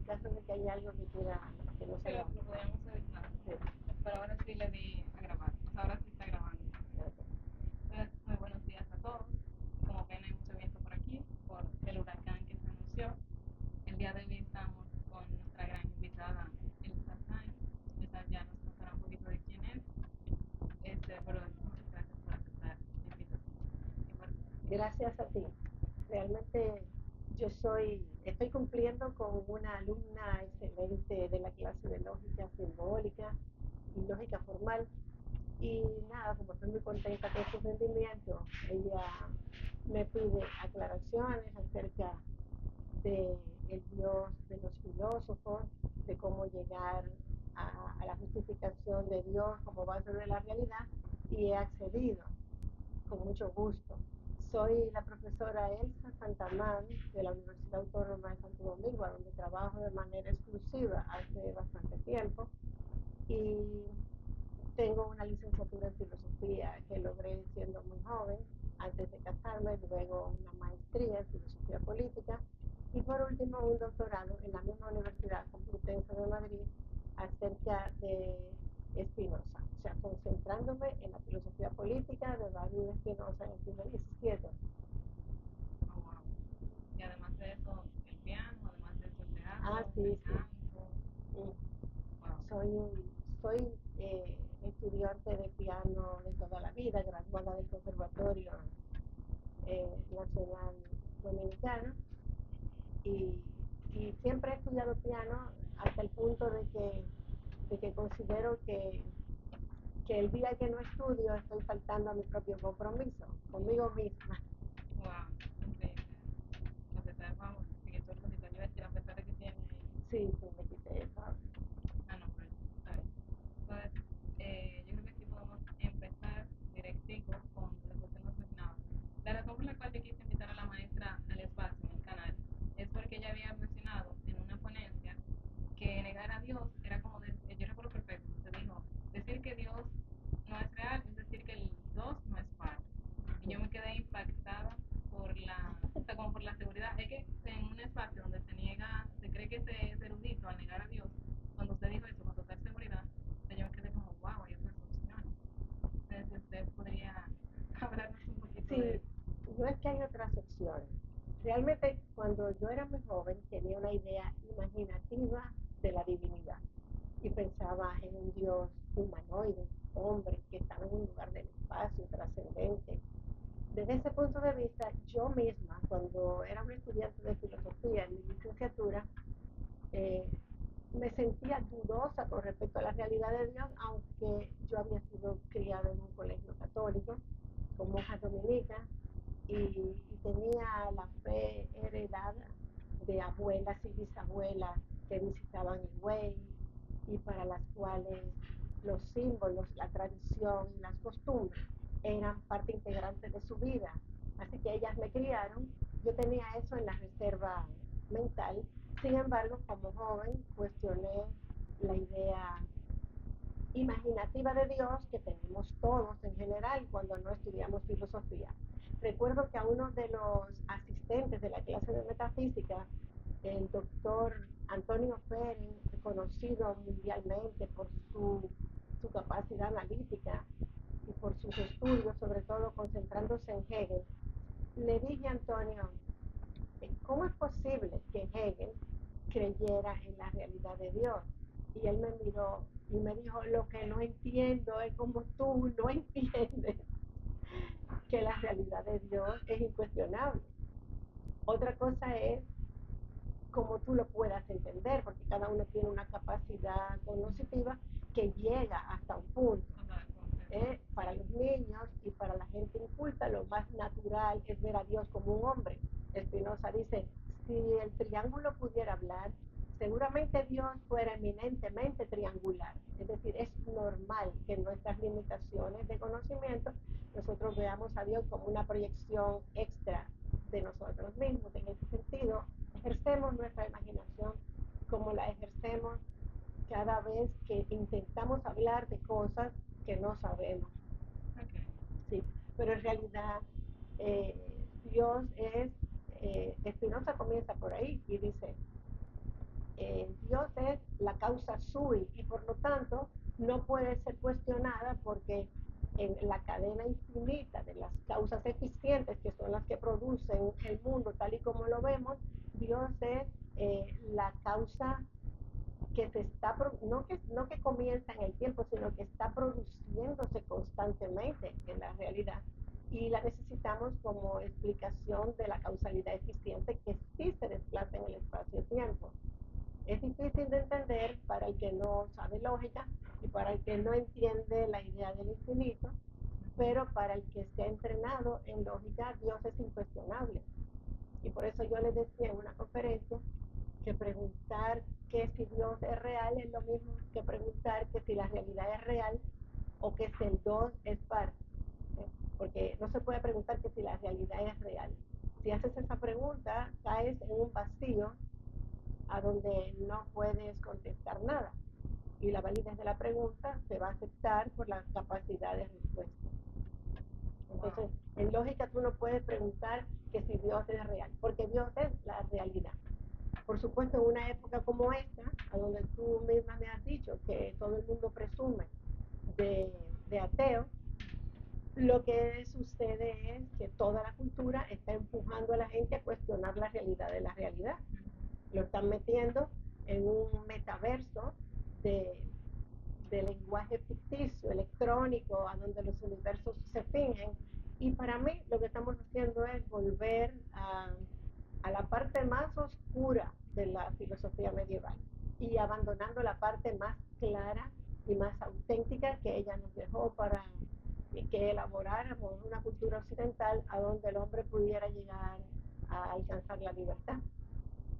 caso de que hay algo que no Sí, se graba. lo podríamos editar. Sí. Pero ahora sí le di a grabar. O sea, ahora sí está grabando. Entonces, muy buenos días a todos. Como ven, hay mucho viento por aquí, por el huracán que se anunció. El día de hoy estamos con nuestra gran invitada, Elsa Sainz. Elsa ya nos contará un poquito de quién es. Pero muchas gracias por aceptar la invitación. Gracias a ti. Realmente estoy cumpliendo con una alumna excelente de la clase de lógica simbólica y lógica formal. Y nada, como estoy muy contenta con su rendimiento, ella me pide aclaraciones acerca de el Dios de los filósofos, de cómo llegar a la justificación de Dios como base de la realidad, y he accedido con mucho gusto. Soy la profesora Elsa Santamán de la Universidad Autónoma de Santo Domingo, donde trabajo de manera exclusiva hace bastante tiempo, y tengo una licenciatura en filosofía que logré siendo muy joven, antes de casarme, luego una maestría en filosofía política y por último un doctorado en la misma Universidad Complutense de Madrid acerca de Spinoza, o sea, concentrándome en la filosofía política de Baruch Spinoza en el siglo XVII. Oh, wow. Y además de eso, el piano, además de eso, el Ah, teatro, el sí, sí. canto. Mm. Wow. Soy estudiante de piano de toda la vida, graduada del Conservatorio Nacional Dominicano, y, y siempre he estudiado piano hasta el punto de que considero que el día que no estudio estoy faltando a mi propio compromiso conmigo misma. Wow, increíble. A pesar, vamos, sigue todo el poquito, yo iba a decir, a pesar de que tiene ahí. Sí, sí, me quité eso. Ah, no, pero está bien. Entonces, yo creo que sí podemos empezar directico con lo que usted nos mencionaba. La razón por la cual yo quise invitar a la maestra al espacio en el canal es porque ella había mencionado en una ponencia que negar a Dios era como, yo recuerdo perfecto, usted dijo, decir que Dios no es real es decir que el Dios no es padre. Y yo me quedé impactada por o sea, como por la seguridad. Es que en un espacio donde se cree que se es erudito al negar a Dios, cuando usted dijo eso con total seguridad, yo me quedé como, wow, hay otras opciones. Entonces, usted podría hablarnos un poquito de Sí, eso. no es que hay otras opciones. Realmente cuando yo era muy joven tenía una idea imaginativa de la divinidad y pensaba en un Dios humanoide, hombre, que estaba en un lugar del espacio trascendente. Desde ese punto de vista, yo misma, cuando era una estudiante de filosofía en mi licenciatura, eh, me sentía dudosa con respecto a la realidad de Dios, aunque yo había sido criada en un colegio católico, con monjas dominicas, y tenía la fe heredada de abuelas y bisabuelas que visitaban el Güey y para las cuales los símbolos, la tradición y las costumbres eran parte integrante de su vida. Así que ellas me criaron, yo tenía eso en la reserva mental. Sin embargo, como joven, cuestioné la idea imaginativa de Dios que tenemos todos en general cuando no estudiamos filosofía. Recuerdo que a uno de los asistentes de la clase de metafísica, el doctor Antonio Pérez, conocido mundialmente por su capacidad analítica y por sus estudios, sobre todo concentrándose en Hegel, le dije a Antonio, ¿cómo es posible que Hegel creyera en la realidad de Dios? Y él me miró y me dijo, lo que no entiendo es como tú no entiendes que la realidad de Dios es incuestionable. Otra cosa es cómo tú lo puedas entender, porque cada uno tiene una capacidad cognitiva que llega hasta un punto. Para los niños y para la gente inculta, lo más natural es ver a Dios como un hombre. Spinoza dice, si el triángulo pudiera hablar, seguramente Dios fuera eminentemente triangular. Es decir, es normal que en nuestras limitaciones de conocimiento nosotros veamos a Dios como una proyección extra de nosotros mismos. En ese sentido, ejercemos nuestra imaginación como la ejercemos cada vez que intentamos hablar de cosas que no sabemos. Okay. Sí, pero en realidad eh, Dios es, Spinoza comienza por ahí y dice, Dios es la causa sui y por lo tanto no puede ser cuestionada porque en la cadena infinita de las causas eficientes que son las que producen el mundo tal y como lo vemos, Dios es la causa que se está, no que comienza en el tiempo, sino que está produciéndose constantemente en la realidad. Y la necesitamos como explicación de la causalidad eficiente que sí se desplaza en el espacio-tiempo. Es difícil de entender para el que no sabe lógica y para el que no entiende la idea del infinito, pero para el que se ha entrenado en lógica, Dios es incuestionable. Y por eso yo les decía en una conferencia que preguntar que si Dios es real es lo mismo que preguntar que si la realidad es real o que si el dos es par. Porque no se puede preguntar que si la realidad es real. Si haces esa pregunta, caes en un vacío a donde no puedes contestar nada. Y la validez de la pregunta se va a aceptar por la capacidad de respuesta. Entonces, en lógica tú no puedes preguntar que si Dios es real, porque Dios es la realidad. Por supuesto, en una época como esta, a donde tú misma me has dicho que todo el mundo presume de ateo, lo que sucede es que toda la cultura está empujando a la gente a cuestionar la realidad de la realidad. Lo están metiendo en un metaverso de lenguaje ficticio, electrónico, a donde los universos se fingen. Y para mí lo que estamos haciendo es volver a la parte más oscura de la filosofía medieval y abandonando la parte más clara y más auténtica que ella nos dejó para que elaboráramos una cultura occidental a donde el hombre pudiera llegar a alcanzar la libertad.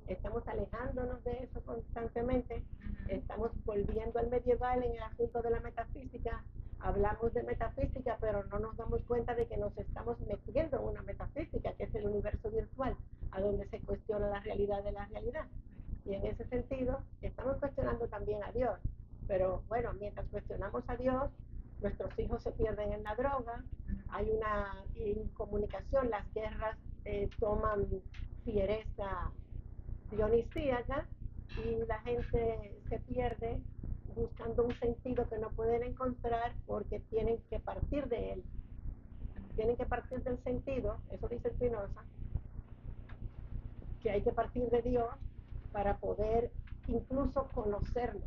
Estamos alejándonos de eso constantemente, estamos volviendo al medieval en el asunto de la metafísica, hablamos de metafísica, pero no nos damos cuenta de que nos estamos metiendo en una metafísica, que es el universo virtual, a donde se cuestiona la realidad de la realidad. Y en ese sentido, estamos cuestionando también a Dios. Pero bueno, mientras cuestionamos a Dios, nuestros hijos se pierden en la droga, hay una incomunicación, las guerras toman fiereza dionisíaca y la gente se pierde buscando un sentido que no pueden encontrar porque tienen que partir de él. Tienen que partir del sentido, eso dice Spinoza, que hay que partir de Dios para poder incluso conocerlo.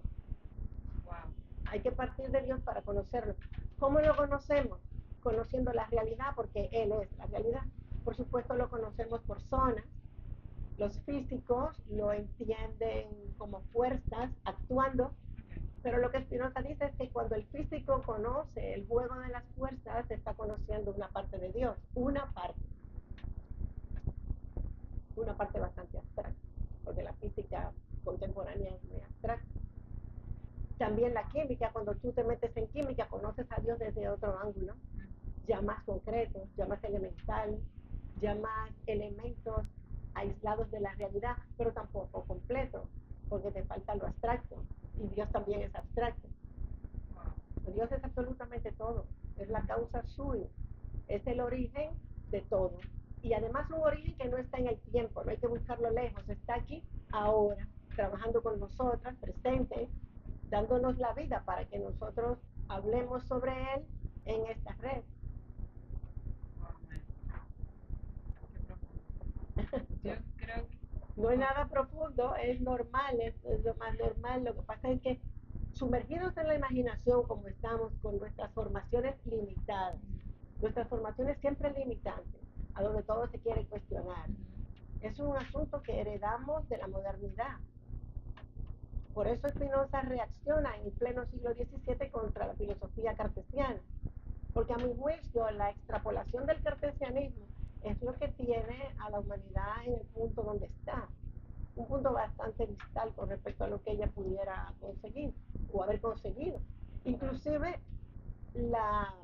Wow. Hay que partir de Dios para conocerlo. ¿Cómo lo conocemos? Conociendo la realidad, porque Él es la realidad. Por supuesto lo conocemos por zonas. Los físicos lo entienden como fuerzas actuando, pero lo que Spinoza dice es que cuando el físico conoce el juego de las fuerzas, está conociendo una parte de Dios, una parte bastante abstracta, porque la física contemporánea es muy abstracta. También la química, cuando tú te metes en química, conoces a Dios desde otro ángulo, ya más concreto, ya más elemental, ya más elementos aislados de la realidad, pero tampoco completo, porque te falta lo abstracto, y Dios también es abstracto. Dios es absolutamente todo, es la causa suya, es el origen de todo. Y además un origen que no está en el tiempo, no hay que buscarlo lejos, está aquí, ahora, trabajando con nosotras, presente, dándonos la vida para que nosotros hablemos sobre él en esta red. Yo creo que No es nada profundo, es normal, es lo más normal. Lo que pasa es que sumergidos en la imaginación como estamos, con nuestras formaciones limitadas, nuestras formaciones siempre limitantes, a donde todo se quiere cuestionar. Es un asunto que heredamos de la modernidad. Por eso Spinoza reacciona en pleno siglo XVII contra la filosofía cartesiana, porque a mi juicio la extrapolación del cartesianismo es lo que tiene a la humanidad en el punto donde está, un punto bastante distal con respecto a lo que ella pudiera conseguir o haber conseguido. Inclusive la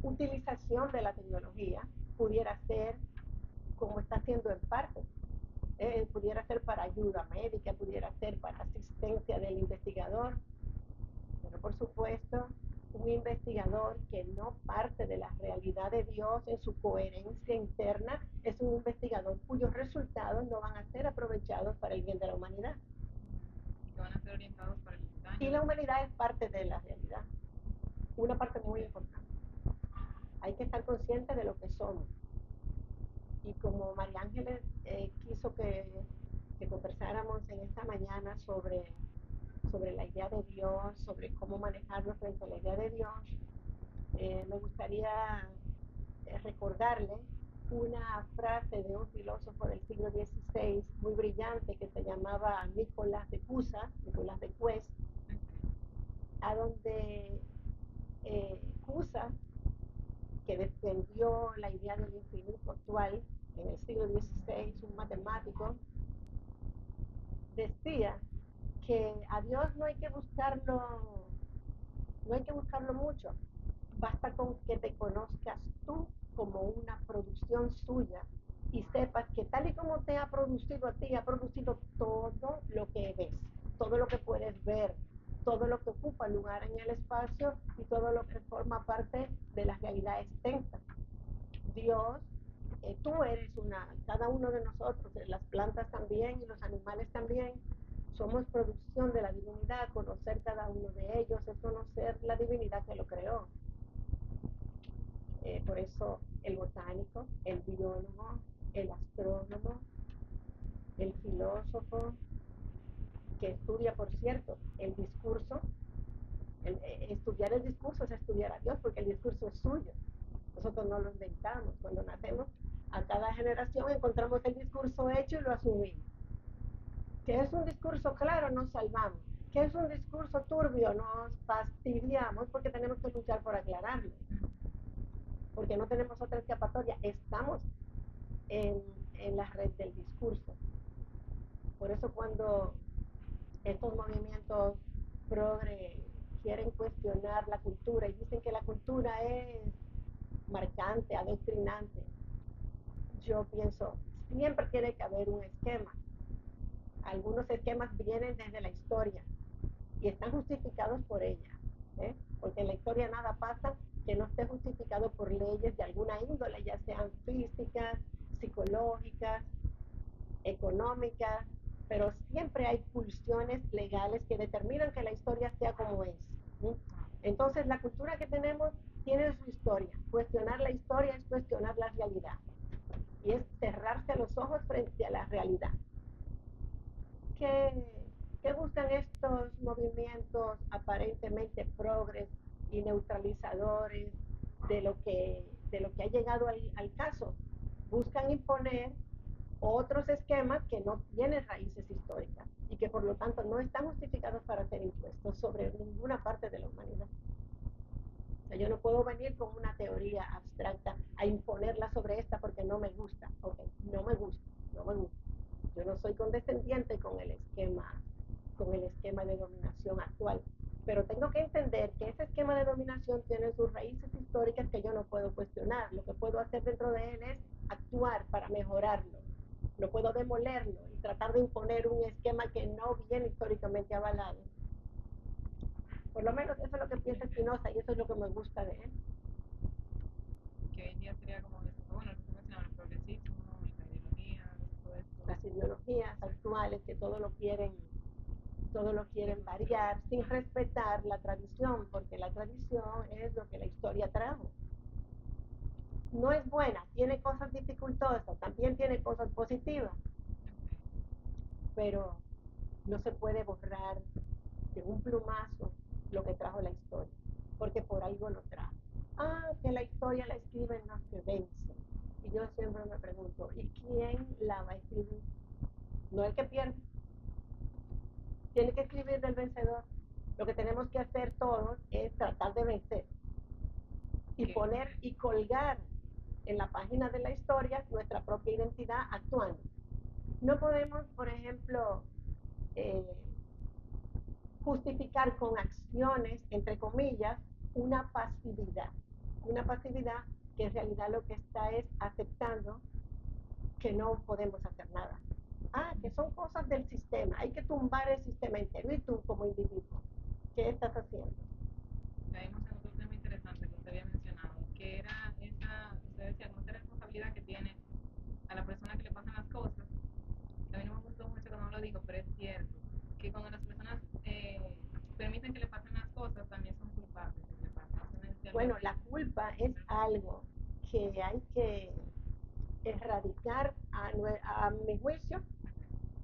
utilización de la tecnología pudiera ser como está haciendo en parte. Pudiera ser para ayuda médica, pudiera ser para asistencia del investigador, pero por supuesto un investigador que no parte de la realidad de Dios en su coherencia interna es un investigador cuyos resultados no van a ser aprovechados para el bien de la humanidad. que van a Y la humanidad es parte de la realidad, una parte muy importante. Hay que estar consciente de lo que somos. Y como María Ángeles quiso que conversáramos en esta mañana sobre la idea de Dios, sobre cómo manejarnos frente a la idea de Dios, me gustaría recordarle una frase de un filósofo del siglo XVI muy brillante que se llamaba Nicolás de Cusa, Nicolás de Cues, a donde Cusa, que defendió la idea del infinito actual en el siglo XVI, un matemático, decía que a Dios no hay que buscarlo mucho, basta con que te conozcas tú como una producción suya y sepas que tal y como te ha producido a ti, ha producido todo lo que ves, todo lo que puedes ver, todo lo que ocupa lugar en el espacio y todo lo que forma parte de la realidad extensa. Dios, tú eres cada uno de nosotros, las plantas también y los animales también, somos producción de la divinidad. Conocer cada uno de ellos es conocer la divinidad que lo creó. Por eso el botánico, el biólogo, el astrónomo, el filósofo, que estudia, por cierto, el discurso, estudiar el discurso es estudiar a Dios, porque el discurso es suyo. Nosotros no lo inventamos. Cuando nacemos, a cada generación encontramos el discurso hecho y lo asumimos. ¿Qué es un discurso claro? Nos salvamos. ¿Qué es un discurso turbio? Nos fastidiamos porque tenemos que luchar por aclararlo. Porque no tenemos otra escapatoria. Estamos en la red del discurso. Por eso cuando estos movimientos progre quieren cuestionar la cultura y dicen que la cultura es marcante, adoctrinante, yo pienso, siempre tiene que haber un esquema. Algunos esquemas vienen desde la historia y están justificados por ella, porque en la historia nada pasa que no esté justificado por leyes de alguna índole, ya sean físicas, psicológicas, económicas, pero siempre hay pulsiones legales que determinan que la historia sea como es. Entonces la cultura que tenemos tiene su historia. Cuestionar la historia es cuestionar la realidad y es cerrarse los ojos frente a la realidad. ¿Qué buscan estos movimientos aparentemente progres y neutralizadores de lo que ha llegado al caso? Buscan imponer otros esquemas que no tienen raíces históricas y que por lo tanto no están justificados para ser impuestos sobre ninguna parte de la humanidad. O sea, yo no puedo venir con una teoría abstracta a imponerla sobre esta porque no me gusta. Ok, no me gusta. Yo no soy condescendiente con el esquema de dominación actual, pero tengo que entender que ese esquema de dominación tiene sus raíces históricas que yo no puedo cuestionar. Lo que puedo hacer dentro de él es actuar para mejorarlo. No puedo demolerlo y tratar de imponer un esquema que no viene históricamente avalado. Por lo menos eso es lo que piensa Spinoza y eso es lo que me gusta de él. Que hoy en día sería como eso, bueno, lo que mencionaba, el progresismo, la ideología, todo esto. Las ideologías actuales que todo lo quieren variar sin respetar la tradición, porque la tradición es lo que la historia trajo. No es buena, tiene cosas dificultosas, también tiene cosas positivas, pero no se puede borrar de un plumazo lo que trajo la historia, porque por algo lo trajo. Que la historia la escriben los que vencen. Y yo siempre me pregunto, ¿y quién la va a escribir? No el que pierde. Tiene que escribir del vencedor. Lo que tenemos que hacer todos es tratar de vencer y poner y colgar en la página de la historia nuestra propia identidad actuando. No podemos, por ejemplo, justificar con acciones, entre comillas, una pasividad que en realidad lo que está es aceptando que no podemos hacer nada. Que son cosas del sistema, hay que tumbar el sistema entero. ¿Y tú como individuo qué estás haciendo? Caímos en otro tema interesante que usted había mencionado, que era usted decía, con esa responsabilidad que tiene a la persona que le pasan las cosas. A mí no me gustó mucho cuando lo dijo, pero es cierto, que cuando las personas permiten que le pasen las cosas también son culpables de que le pasen. Eso mencionó Bueno, así. la culpa es algo que hay que erradicar a mi juicio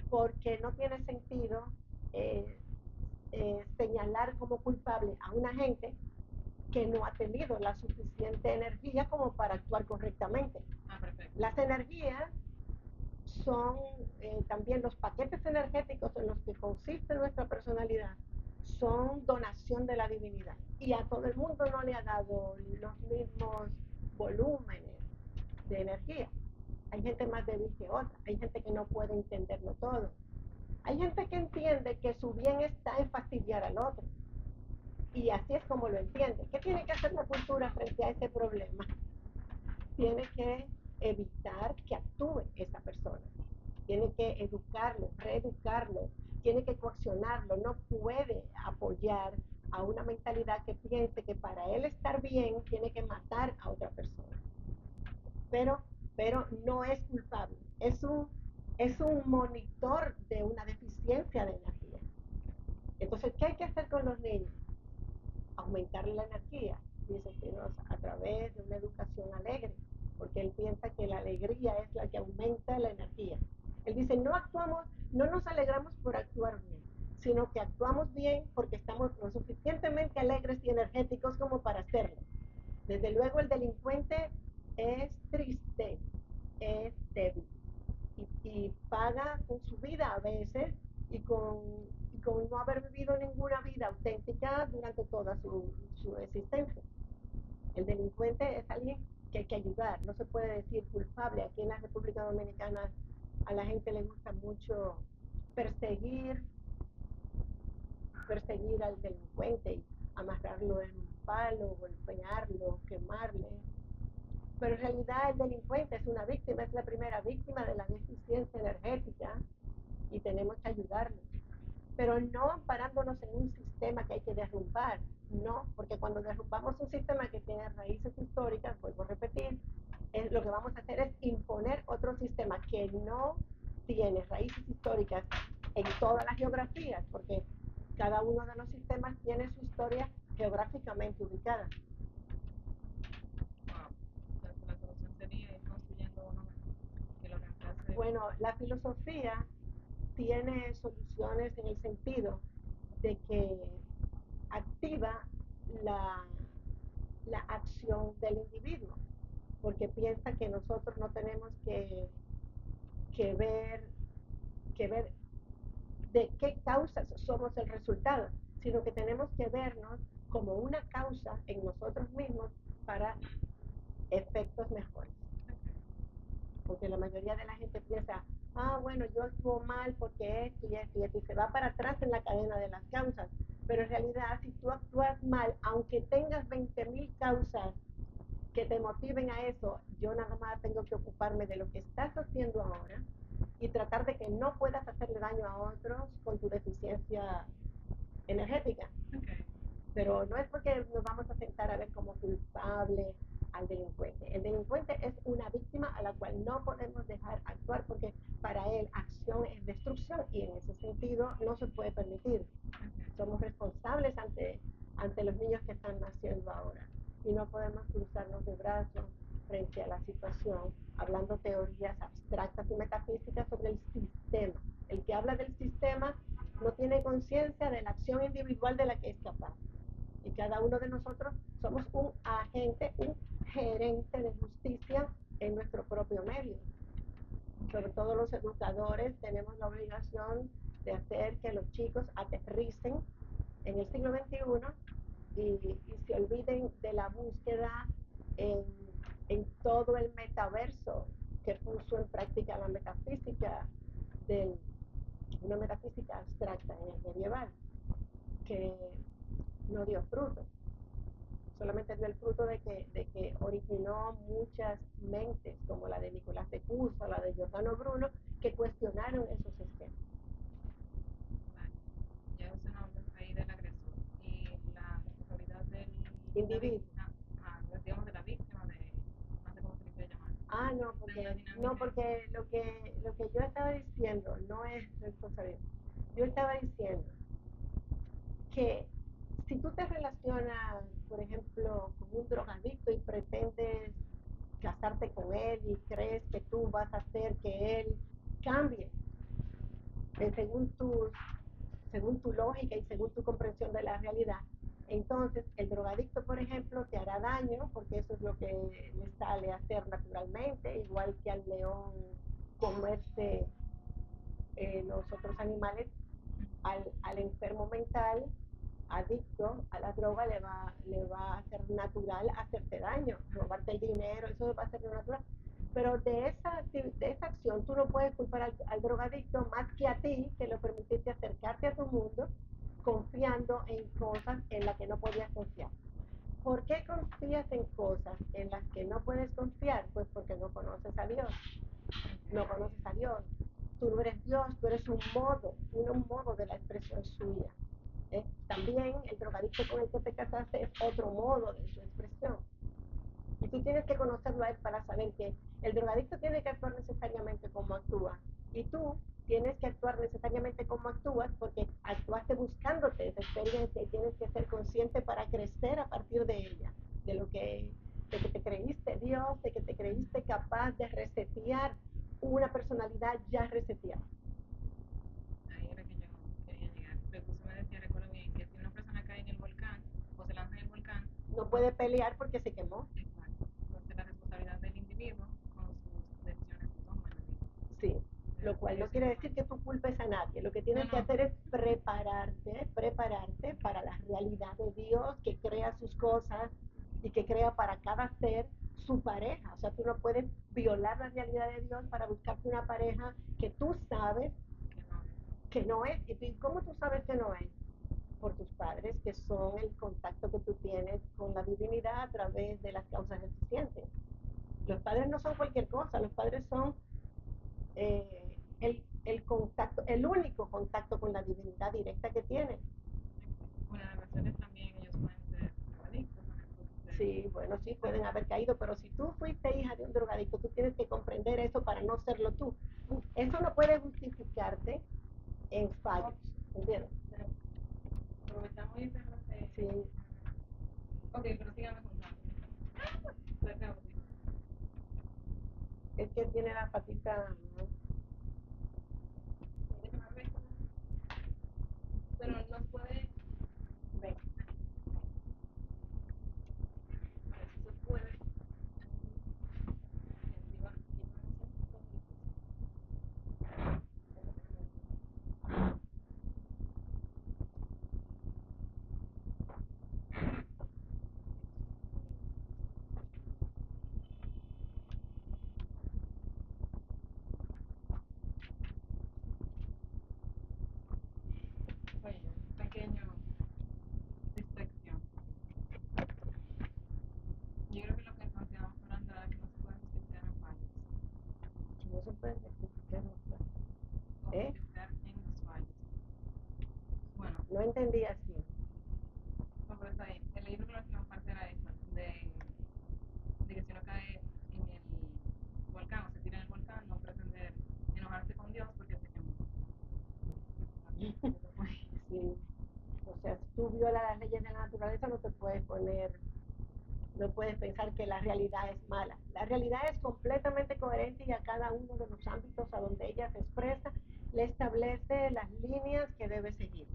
porque no tiene sentido eh, señalar como culpable a una gente que no ha tenido la suficiente energía como para actuar correctamente. Ah, perfecto. Las energías son también los paquetes energéticos en los que consiste nuestra personalidad, son donación de la divinidad. Y a todo el mundo no le ha dado los mismos volúmenes de energía. Hay gente más débil que otra, hay gente que no puede entenderlo todo. Hay gente que entiende que su bien está en fastidiar al otro. Y así es como lo entiende. ¿Qué tiene que hacer la cultura frente a ese problema? Tiene que evitar que actúe esa persona. Tiene que educarlo, reeducarlo, tiene que coaccionarlo. No puede apoyar a una mentalidad que piense que para él estar bien tiene que matar a otra persona. Pero, pero no es culpable. Es un monitor de una deficiencia de energía. Entonces, ¿qué hay que hacer con los niños? Aumentarle la energía, dice Spinoza, a través de una educación alegre, porque él piensa que la alegría es la que aumenta la energía. Él dice, no nos alegramos por actuar bien, sino que actuamos bien porque estamos lo suficientemente alegres y energéticos como para hacerlo. Desde luego el delincuente es triste, es débil y paga con su vida a veces y con no haber vivido ninguna vida auténtica durante toda su existencia. El delincuente es alguien que hay que ayudar, no se puede decir culpable. Aquí en la República Dominicana a la gente le gusta mucho perseguir, perseguir al delincuente y amarrarlo en un palo, golpearlo, quemarle. Pero en realidad el delincuente es una víctima, es la primera víctima de la deficiencia energética y tenemos que ayudarlo. Pero no amparándonos en un sistema que hay que derrumbar, no, porque cuando derrumbamos un sistema que tiene raíces históricas, vuelvo a repetir, lo que vamos a hacer es imponer otro sistema que no tiene raíces históricas en todas las geografías, porque cada uno de los sistemas tiene su historia geográficamente ubicada. Wow. O sea, que la solución sería ir construyendo uno mejor que lo reemplace. Bueno, la filosofía tiene soluciones en el sentido de que activa la, la acción del individuo, porque piensa que nosotros no tenemos que ver, que ver de qué causas somos el resultado, sino que tenemos que vernos como una causa en nosotros mismos para efectos mejores. Porque la mayoría de la gente piensa, ah, bueno, yo actúo mal porque esto y esto y esto, y se va para atrás en la cadena de las causas. Pero en realidad, si tú actúas mal, aunque tengas 20.000 causas que te motiven a eso, yo nada más tengo que ocuparme de lo que estás haciendo ahora y tratar de que no puedas hacerle daño a otros con tu deficiencia energética. Okay. Pero no es porque nos vamos a sentar a ver como culpable al delincuente. El delincuente es una víctima a la cual no podemos dejar actuar porque para él acción es destrucción y en ese sentido no se puede permitir. Somos responsables ante los niños que están naciendo ahora y no podemos cruzarnos de brazos frente a la situación hablando teorías abstractas y metafísicas sobre el sistema. El que habla del sistema no tiene conciencia de la acción individual de la que es capaz. Y cada uno de nosotros somos un agente, un gerente de justicia en nuestro propio medio. Sobre todo los educadores tenemos la obligación de hacer que los chicos aterricen en el siglo XXI y se olviden de la búsqueda en, en todo el metaverso que puso en práctica la metafísica, una metafísica abstracta en el medieval, que no dio fruto. Solamente dio el fruto de que originó muchas mentes, como la de Nicolás de Cusa, la de Giordano Bruno, que cuestionaron esos esquemas. Vale. Ya usted nos habla ahí del agresor y la responsabilidad del Individuo. digamos de la víctima, de no sé cómo se le puede llamar. Ah, no, porque lo que yo estaba diciendo no es responsabilidad. Yo estaba diciendo que te relacionas, por ejemplo, con un drogadicto y pretendes casarte con él y crees que tú vas a hacer que él cambie según según tu lógica y según tu comprensión de la realidad, entonces el drogadicto, por ejemplo, te hará daño porque eso es lo que le sale a hacer naturalmente, igual que al león comerse los otros animales, al enfermo mental adicto a la droga le va a hacer natural hacerte daño, robarte el dinero, eso va a ser natural. Pero de esa acción tú no puedes culpar al drogadicto más que a ti, que lo permitiste acercarte a tu mundo confiando en cosas en las que no podías confiar. ¿Por qué confías en cosas en las que no puedes confiar? Pues porque no conoces a Dios. No conoces a Dios. Tú no eres Dios, tú eres un modo de la expresión suya. También el drogadicto con el que te casaste es otro modo de su expresión. Y tú tienes que conocerlo a él para saber que el drogadicto tiene que actuar necesariamente como actúa. Y tú tienes que actuar necesariamente como actúas porque actuaste buscándote esa experiencia y tienes que ser consciente para crecer a partir de ella, de que te creíste Dios, de que te creíste capaz de resetear una personalidad ya reseteada. Ahí era que yo quería llegar. Pero tú me decía, recuerdo bien, que si una persona cae en el volcán o se lanza en el volcán, no puede pelear porque se quemó. Exacto. Entonces la responsabilidad del individuo con sus decisiones que toma en la vida. Sí, lo cual no quiere decir que tú culpes a nadie. Lo que tienes que hacer es prepararte para la realidad de Dios que crea sus cosas y que crea para cada ser su pareja. O sea, tú no puedes violar la realidad de Dios para buscarte una pareja que tú sabes que no es. ¿Y cómo tú sabes que no es? Por tus padres, que son el contacto que tú tienes con la divinidad a través de las causas existentes. Los padres no son cualquier cosa, los padres son el contacto, el único contacto con la divinidad directa que tiene. Bueno, en ocasiones también ellos pueden ser drogadictos. Sí, bueno, sí, pueden haber caído, pero si tú fuiste hija de un drogadicto, tú tienes que comprender eso para no serlo tú. Eso no puede justificarte en fallos, ¿entiendes? Aprovechamos y cerramos. Sí. Ok, pero síganme contando. Es que tiene la patita. Pero nos puede Ven. se puede oye, pequeño distracción. Yo creo que lo que nos quedamos hablando era que no se pueden justificar en fallos. No se puede justificar los fallos. O justificar en los fallos. Bueno. No entendí así. No, pero está ahí. El libro lo que nos parte era eso, de que si uno cae en el volcán o se tira en el volcán, no pretender enojarse con Dios porque se quemó. Sí. O sea, si tú violas las leyes de la naturaleza, no te puedes poner, no puedes pensar que la realidad es mala. La realidad es completamente coherente y a cada uno de los ámbitos a donde ella se expresa le establece las líneas que debe seguir.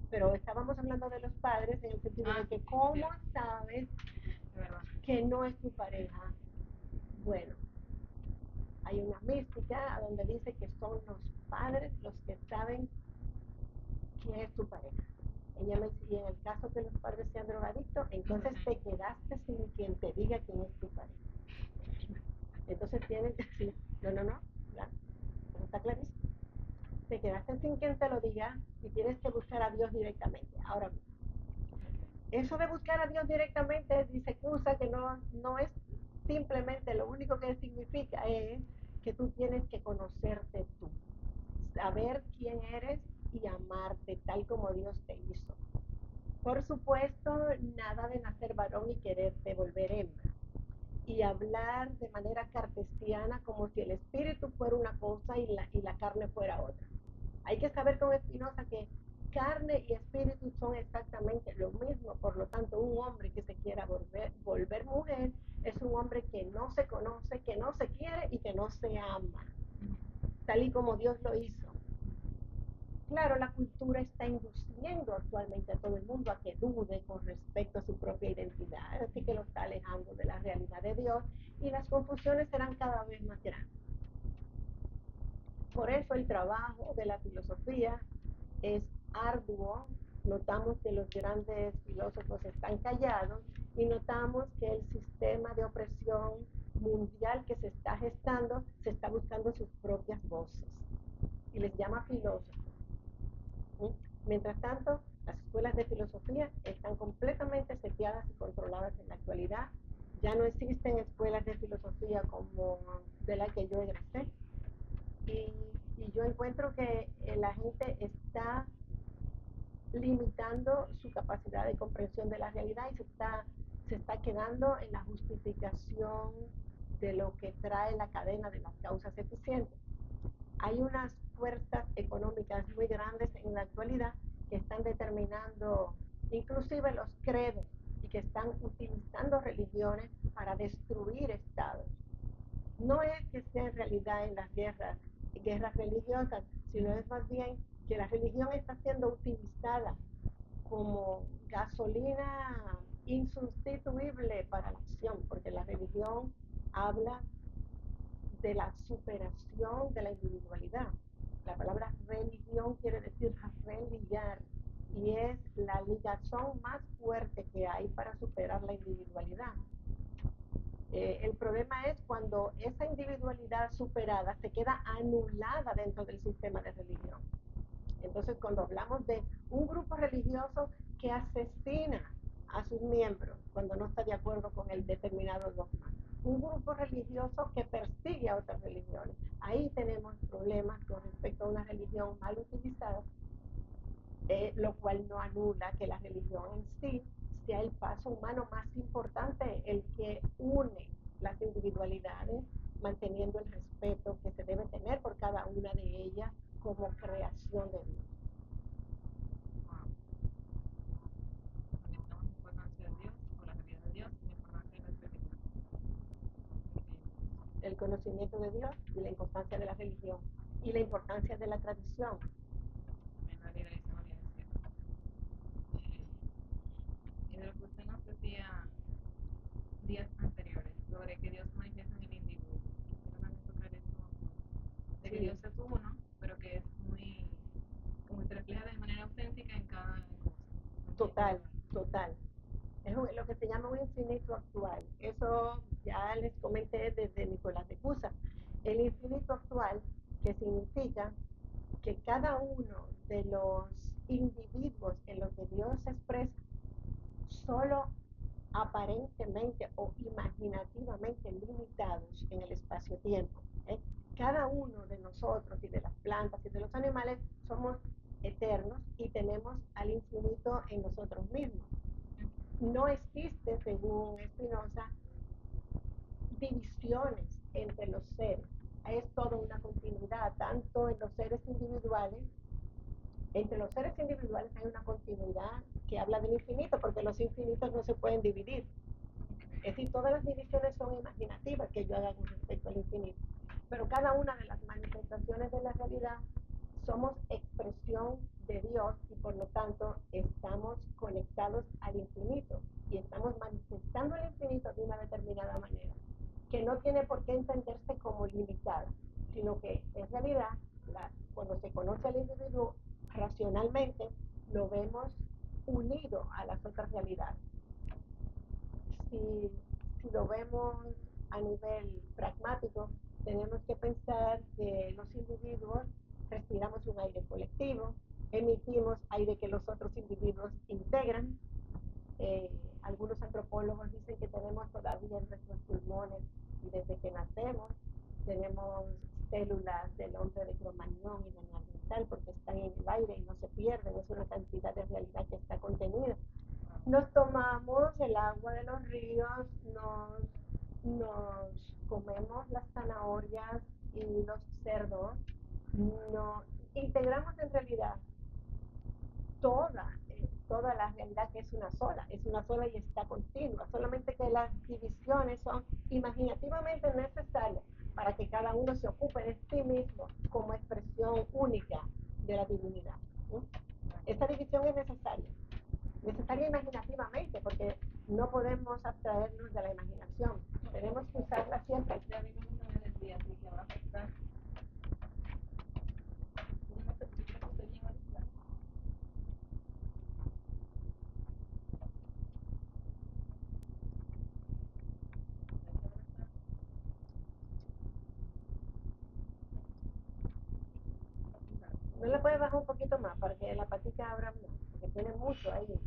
Pero estábamos hablando de los padres en el sentido de que ¿cómo sabes que no es tu pareja? Bueno, hay una mística donde dice que son los padres los que saben quién es tu pareja. Ella me decía, y en el caso que los padres sean drogadictos, entonces te quedaste sin quien te diga quién es tu pareja. Entonces tienes que decir, no, claro, está clarísimo. Te quedaste sin quien te lo diga y tienes que buscar a Dios directamente. Ahora, eso de buscar a Dios directamente dice Cusa que no es simplemente, lo único que significa es que tú tienes que conocerte tú, saber quién eres y amarte tal como Dios te hizo. Por supuesto, nada de nacer varón y quererte volver hembra. Y hablar de manera cartesiana como si el espíritu fuera una cosa y la carne fuera otra. Hay que saber con Espinosa que carne y espíritu son exactamente lo mismo. Por lo tanto, un hombre que se quiera volver mujer es un hombre que no se conoce, que no se quiere y que no se ama, tal y como Dios lo hizo. Claro, la cultura está induciendo actualmente a todo el mundo a que dude con respecto a su propia identidad, así que lo está alejando de la realidad de Dios y las confusiones serán cada vez más grandes. Por eso el trabajo de la filosofía es arduo. Notamos que los grandes filósofos están callados y notamos que el sistema de opresión mundial que se está gestando se está buscando sus propias voces y les llama filósofos. Mientras tanto, las escuelas de filosofía están completamente seteadas y controladas en la actualidad. Ya no existen escuelas de filosofía como de la que yo egresé. Y yo encuentro que la gente está limitando su capacidad de comprensión de la realidad y se está quedando en la justificación de lo que trae la cadena de las causas eficientes. Hay unas fuerzas económicas muy grandes en la actualidad que están determinando inclusive los credos y que están utilizando religiones para destruir estados. No es que sea en realidad en las guerras religiosas, sino es más bien que la religión está siendo utilizada como gasolina insustituible para la acción, porque la religión habla de la superación de la individualidad. La palabra religión quiere decir religar y es la ligazón más fuerte que hay para superar la individualidad. El problema es cuando esa individualidad superada se queda anulada dentro del sistema de religión. Entonces, cuando hablamos de un grupo religioso que asesina a sus miembros cuando no está de acuerdo con el determinado dogma, un grupo religioso que persigue a otras religiones, ahí tenemos problemas con respecto a una religión mal utilizada, lo cual no anula que la religión en sí sea el paso humano más importante, el que une las individualidades, manteniendo el respeto que se debe tener por cada una de ellas como creación de Dios. Conectamos la importancia de Dios o la realidad de Dios y la importancia de la religión. El conocimiento de Dios y la importancia de la religión y la importancia de la tradición. También la vida y la audiencia. Y de lo que usted nos decía días anteriores sobre que Dios manifiesta en el individuo. Quisiera también tocar eso, de que Sí. Dios es uno, pero que es muy, como se refleja de manera auténtica en cada cosa. Total, total. Es lo que se llama un infinito actual. Eso ya les comenté desde Nicolás de Cusa. El infinito actual, que significa que cada uno de los individuos en los que Dios se expresa solo aparentemente o imaginativamente limitados en el espacio-tiempo. Cada uno de nosotros y de las plantas y de los animales somos eternos y tenemos al infinito en nosotros mismos. No existe, según Spinoza, divisiones entre los seres. Es toda una continuidad, tanto en los seres individuales. Entre los seres individuales hay una continuidad que habla del infinito, porque los infinitos no se pueden dividir. Es decir, todas las divisiones son imaginativas que yo haga con respecto al infinito. Pero cada una de las manifestaciones de la realidad somos expresión de Dios y por lo tanto estamos conectados al infinito y estamos manifestando el infinito de una determinada manera, que no tiene por qué entenderse como limitada, sino que en realidad cuando se conoce al individuo racionalmente, lo vemos unido a las otras realidades. Si lo vemos a nivel pragmático, tenemos que pensar que los individuos respiramos un aire colectivo, emitimos aire que los otros individuos integran. Algunos antropólogos dicen que tenemos todavía en nuestros pulmones y desde que nacemos tenemos células del hombre de Cromañón y de Neandertal porque están en el aire y no se pierden, es una cantidad de realidad que está contenida. Nos tomamos el agua de los ríos, nos comemos las zanahorias y los cerdos, nos integramos en realidad toda a la realidad que es una sola y está continua, solamente que las divisiones son imaginativamente necesarias para que cada uno se ocupe de sí mismo como expresión única de la divinidad. ¿Sí? Esta división es necesaria imaginativamente, porque no podemos abstraernos de la imaginación, tenemos que usarla siempre. Ya vimos una vez el día, así que va a afectar. No sé si creo que estoy bien ahorita. No le puedes bajar un poquito más para que la patica abra más, porque tiene mucho ahí.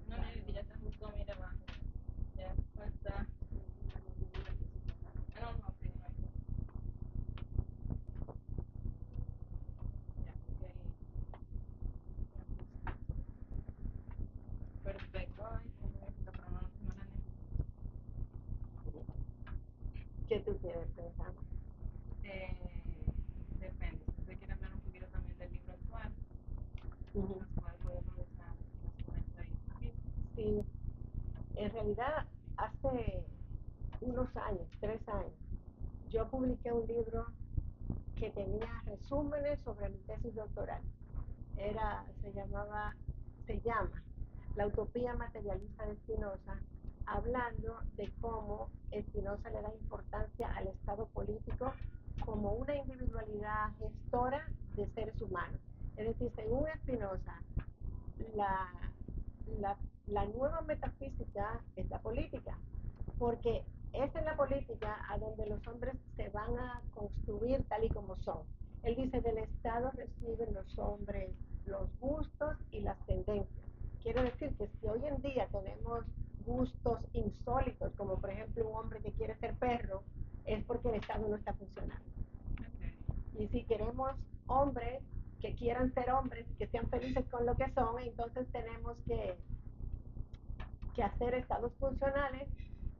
No, Nelly, que ya está justo, mira abajo. Ya está. Ah, no, no, sí, no hay. Ya, ok. Perfecto. Ay, cómo está, pero no se me la ¿Qué tú quieres pensar? Depende. Si usted quiere hablar un poquito también del libro actual, el cual puede aprovechar las 40 y Sí, en realidad hace unos años, 3 años, yo publiqué un libro que tenía resúmenes sobre mi tesis doctoral. Se llama La utopía materialista de Spinoza, hablando de cómo Spinoza le da importancia al Estado político como una individualidad gestora de seres humanos. Es decir, según Spinoza, la, la nueva metafísica es la política, porque es en la política a donde los hombres se van a construir tal y como son. Él dice, del Estado reciben los hombres los gustos y las tendencias. Quiere decir que si hoy en día tenemos gustos insólitos, como por ejemplo un hombre que quiere ser perro, es porque el Estado no está funcionando. Y si queremos hombres que quieran ser hombres, que sean felices con lo que son, entonces tenemos que hacer estados funcionales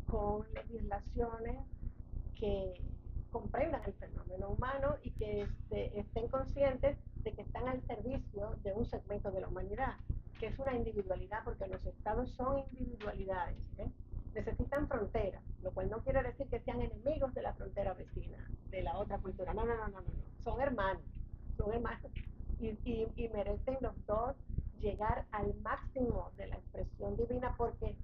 con legislaciones que comprendan el fenómeno humano y que estén conscientes de que están al servicio de un segmento de la humanidad, que es una individualidad, porque los estados son individualidades. Necesitan fronteras, lo cual no quiere decir que sean enemigos de la frontera vecina, de la otra cultura. No, no, no, no, no. Son hermanos, y merecen los dos llegar al máximo de la expresión divina, porque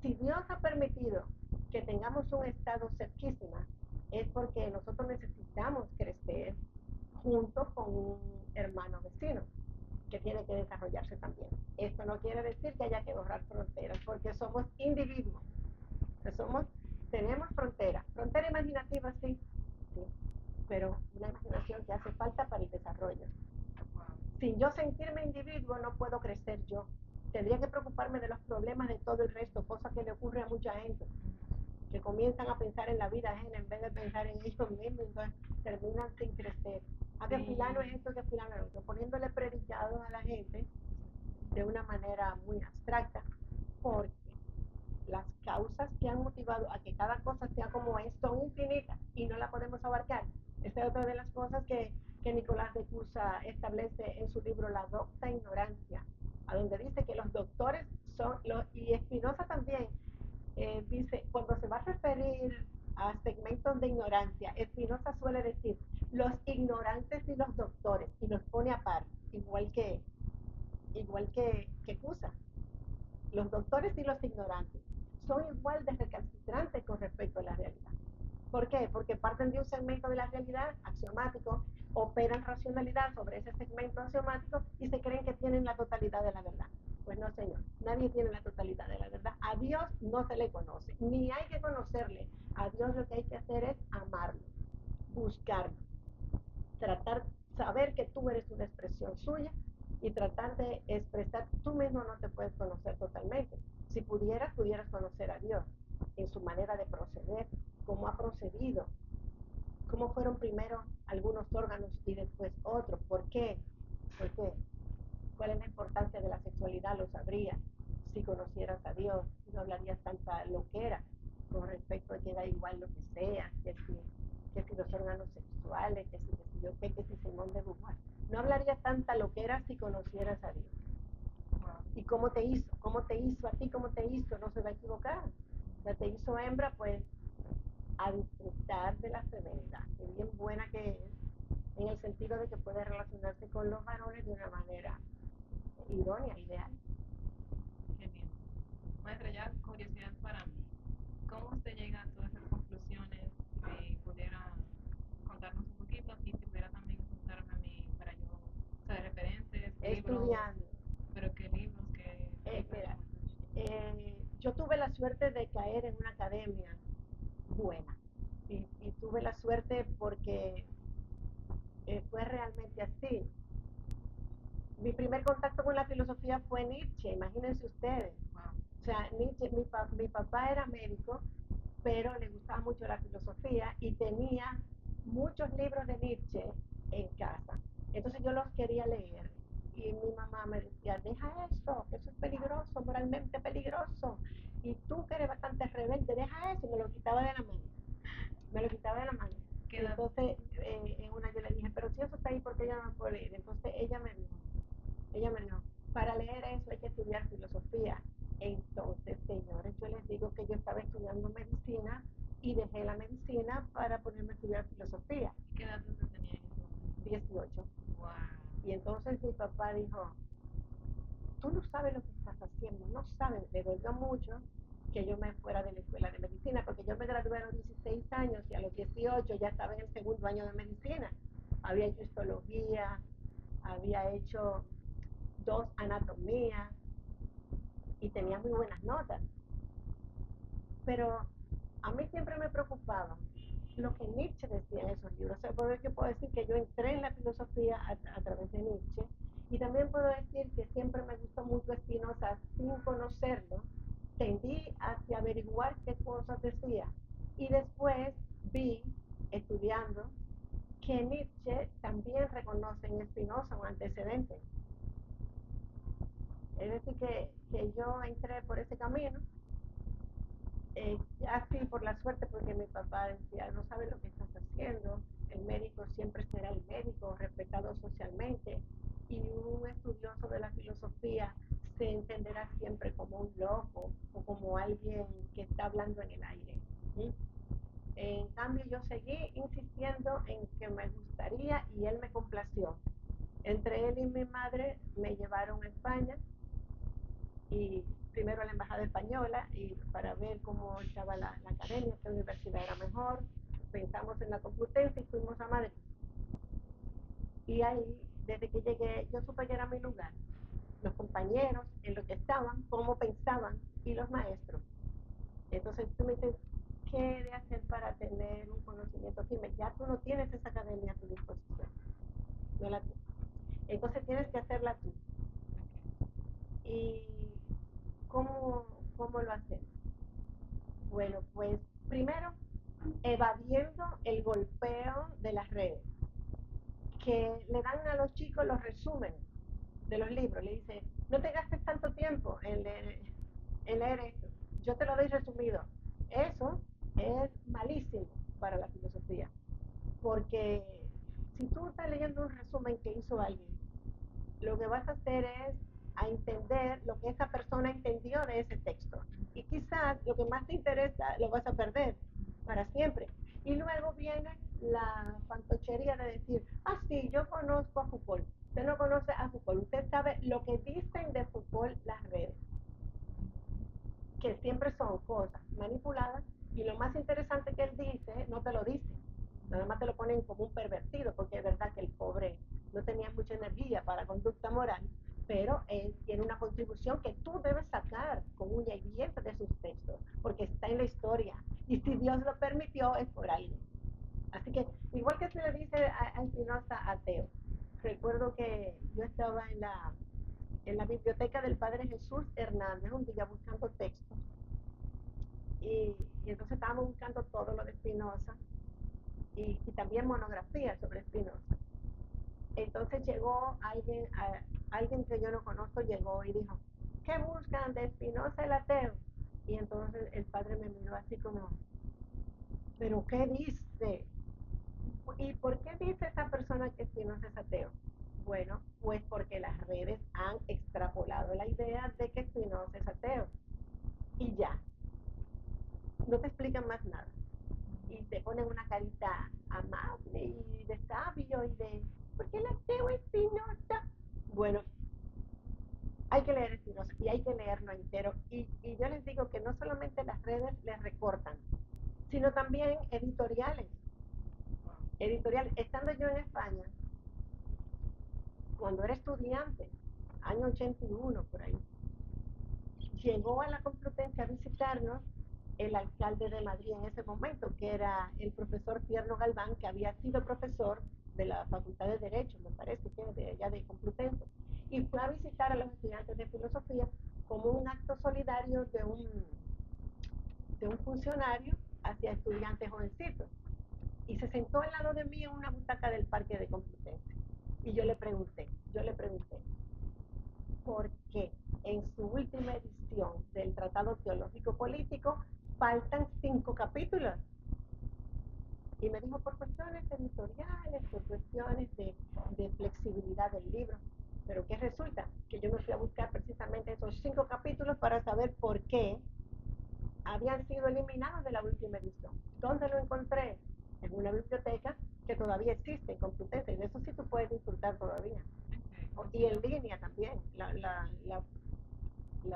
si Dios ha permitido que tengamos un estado cerquísima, es porque nosotros necesitamos crecer junto con un hermano vecino que tiene que desarrollarse también. Esto no quiere decir que haya que borrar fronteras, porque somos individuos, tenemos frontera imaginativa sí, pero una imaginación que hace falta para el desarrollo. Sin yo sentirme individuo no puedo crecer yo. Tendría que preocuparme de los problemas de todo el resto, cosa que le ocurre a mucha gente, que comienzan a pensar en la vida ajena en vez de pensar en ellos mismos, entonces terminan sin crecer. Que fulano es esto, que fulano es otro, poniéndole predicados a la gente de una manera muy abstracta, porque las causas que han motivado a que cada cosa sea como es son infinitas y no la podemos abarcar. Esta es otra de las cosas que Nicolás de Cusa establece en su libro La docta ignorancia, a donde dice que los doctores y Spinoza también dice, cuando se va a referir a segmentos de ignorancia, Spinoza suele decir los ignorantes y los doctores, y los pone a par, igual que Cusa. Los doctores y los ignorantes son igual de recalcitrantes con respecto a la realidad. ¿Por qué? Porque parten de un segmento de la realidad axiomático, operan racionalidad sobre ese segmento axiomático y se creen que tienen la totalidad de la verdad. Pues no, señor, nadie tiene la totalidad de la verdad. A Dios no se le conoce, ni hay que conocerle. A Dios lo que hay que hacer es amarlo, buscarlo, saber que tú eres una expresión suya y tratar de expresar. Tú mismo no te puedes conocer totalmente. Si pudieras conocer a Dios, en su manera de proceder, cómo ha procedido, cómo fueron primero algunos órganos y después otros, ¿por qué? ¿Por qué? ¿Cuál es la importancia de la sexualidad? Lo sabrías si conocieras a Dios, no hablarías tanta loquera con respecto a que da igual lo que sea, que si los órganos sexuales, que si yo qué, que si Simón de Beauvoir. No hablarías tanta loquera si conocieras a Dios. ¿Y cómo te hizo? ¿Cómo te hizo a ti? ¿Cómo te hizo? No se va a equivocar. O sea, te hizo hembra, pues, a disfrutar de la feminidad, que bien buena que es, en el sentido de que puede relacionarse con los varones de una manera idónea, ideal. Qué bien. Maestra, ya curiosidad para mí. ¿Cómo usted llega a todas esas conclusiones? Si pudiera contarnos un poquito y si pudiera también contarme a mí para yo saber referentes, libros, Estudiando. pero qué libros, qué... Mira, yo tuve la suerte de caer en una academia buena y tuve la suerte porque fue realmente así. Mi primer contacto con la filosofía fue Nietzsche, imagínense ustedes. Wow. O sea, Nietzsche, mi papá era médico, pero le gustaba mucho la filosofía y tenía muchos libros de Nietzsche en casa. Entonces yo los quería leer y mi mamá me decía, deja eso, que eso es peligroso, moralmente peligroso. Y tú que eres bastante rebelde, deja eso. Y me lo quitaba de la mano. Me lo quitaba de la mano. ¿Qué Y edad? entonces en una yo le dije, pero si eso está ahí, ¿por qué yo no lo puedo leer? Entonces ella me dijo, para leer eso hay que estudiar filosofía. Entonces, señores, yo les digo que yo estaba estudiando medicina y dejé la medicina para ponerme a estudiar filosofía. ¿Qué edad usted tenía en ese momento? 18. Wow. Y entonces mi papá dijo, tú no sabes lo que estás haciendo, no sabes, le dolió mucho que yo me fuera de la escuela de medicina, porque yo me gradué a los 16 años y a los 18 ya estaba en el segundo año de medicina. Había hecho histología, había hecho 2 anatomías y tenía muy buenas notas. Pero a mí siempre me preocupaba lo que Nietzsche decía en esos libros. O sea, por que puedo decir que yo entré en la filosofía a través de Nietzsche y también puedo decir que siempre me gustó mucho Spinoza sin conocerlo. Tendí hacia averiguar qué cosas decía y después vi, estudiando, que Nietzsche también reconoce en Spinoza un antecedente. Es decir, que yo entré por ese camino, así por la suerte, porque mi papá decía, no sabes lo que estás haciendo, el médico siempre será el médico, respetado socialmente, y un estudioso de la filosofía se entenderá siempre como un loco o como alguien que está hablando en el aire. ¿Sí? En cambio, yo seguí insistiendo en que me gustaría y él me complació. Entre él y mi madre me llevaron a España y primero a la embajada española y para ver cómo estaba la academia, qué universidad era mejor. Pensamos en la Complutense y fuimos a Madrid. Y ahí, desde que llegué, yo supe que era mi lugar. Los compañeros, en lo que estaban, cómo pensaban y los maestros. Entonces tú me dices, ¿qué he de hacer para tener un conocimiento firme? Ya tú no tienes esa academia a tu disposición. No la tienes. Entonces tienes que hacerla tú. ¿Y cómo lo hacemos? Bueno, pues primero, evadiendo el golpeo de las redes, que le dan a los chicos los resúmenes de los libros. Le dice, no te gastes tanto tiempo en leer esto, yo te lo doy resumido. Eso es malísimo para la filosofía, porque si tú estás leyendo un resumen que hizo alguien, lo que vas a hacer es a entender lo que esa persona entendió de ese texto. Y quizás lo que más te interesa lo vas a perder para siempre. Y luego viene la fantochería de decir, ah, sí, yo conozco a Foucault. Usted no conoce a Foucault. Usted sabe lo que dicen de Foucault las redes, que siempre son cosas manipuladas y lo más interesante que él dice no te lo dice. Nada más te lo ponen como un pervertido, porque es verdad que el pobre no tenía mucha energía para la conducta moral, pero él tiene una contribución que tú debes sacar con uña y diente de sus textos, porque está en la historia. Y si Dios lo permitió, es por algo. Así que, igual que se le dice a Spinoza ateo, recuerdo que yo estaba en la biblioteca del Padre Jesús Hernández un día buscando textos y Y entonces estábamos buscando todo lo de Spinoza y también monografías sobre Spinoza. Entonces llegó alguien que yo no conozco, llegó y dijo, ¿qué buscan de Spinoza el ateo? Y entonces el padre me miró así como, ¿pero qué dice? ¿Y por qué dice esa persona que Spinoza es ateo? Bueno, pues porque las redes han extrapolado la idea de que Spinoza es ateo. Y ya, no te explican más nada. Y te ponen una carita amable y de sabio y de, ¿por qué el ateo es Spinoza? Bueno, hay que leer Spinoza y hay que leerlo entero. Y yo les digo que no solamente las redes les recortan, sino también editoriales. Estando yo en España, cuando era estudiante, año 81 por ahí, llegó a la Complutense a visitarnos el alcalde de Madrid en ese momento, que era el profesor Tierno Galván, que había sido profesor de la Facultad de Derecho, me parece que de allá de Complutense, y fue a visitar a los estudiantes de filosofía como un acto solidario de un funcionario hacia estudiantes jovencitos. Y se sentó al lado de mí en una butaca del parque de Complutense. Y yo le pregunté, ¿por qué en su última edición del Tratado Teológico Político faltan 5 capítulos? Y me dijo, por cuestiones editoriales, por cuestiones de flexibilidad del libro. Pero ¿qué resulta? Que yo me fui a buscar precisamente esos 5 capítulos para saber por qué habían sido eliminados de la última edición. ¿Dónde lo encontré? En una biblioteca que todavía existe en Complutense, y de eso sí tú puedes disfrutar todavía. Y en línea también, la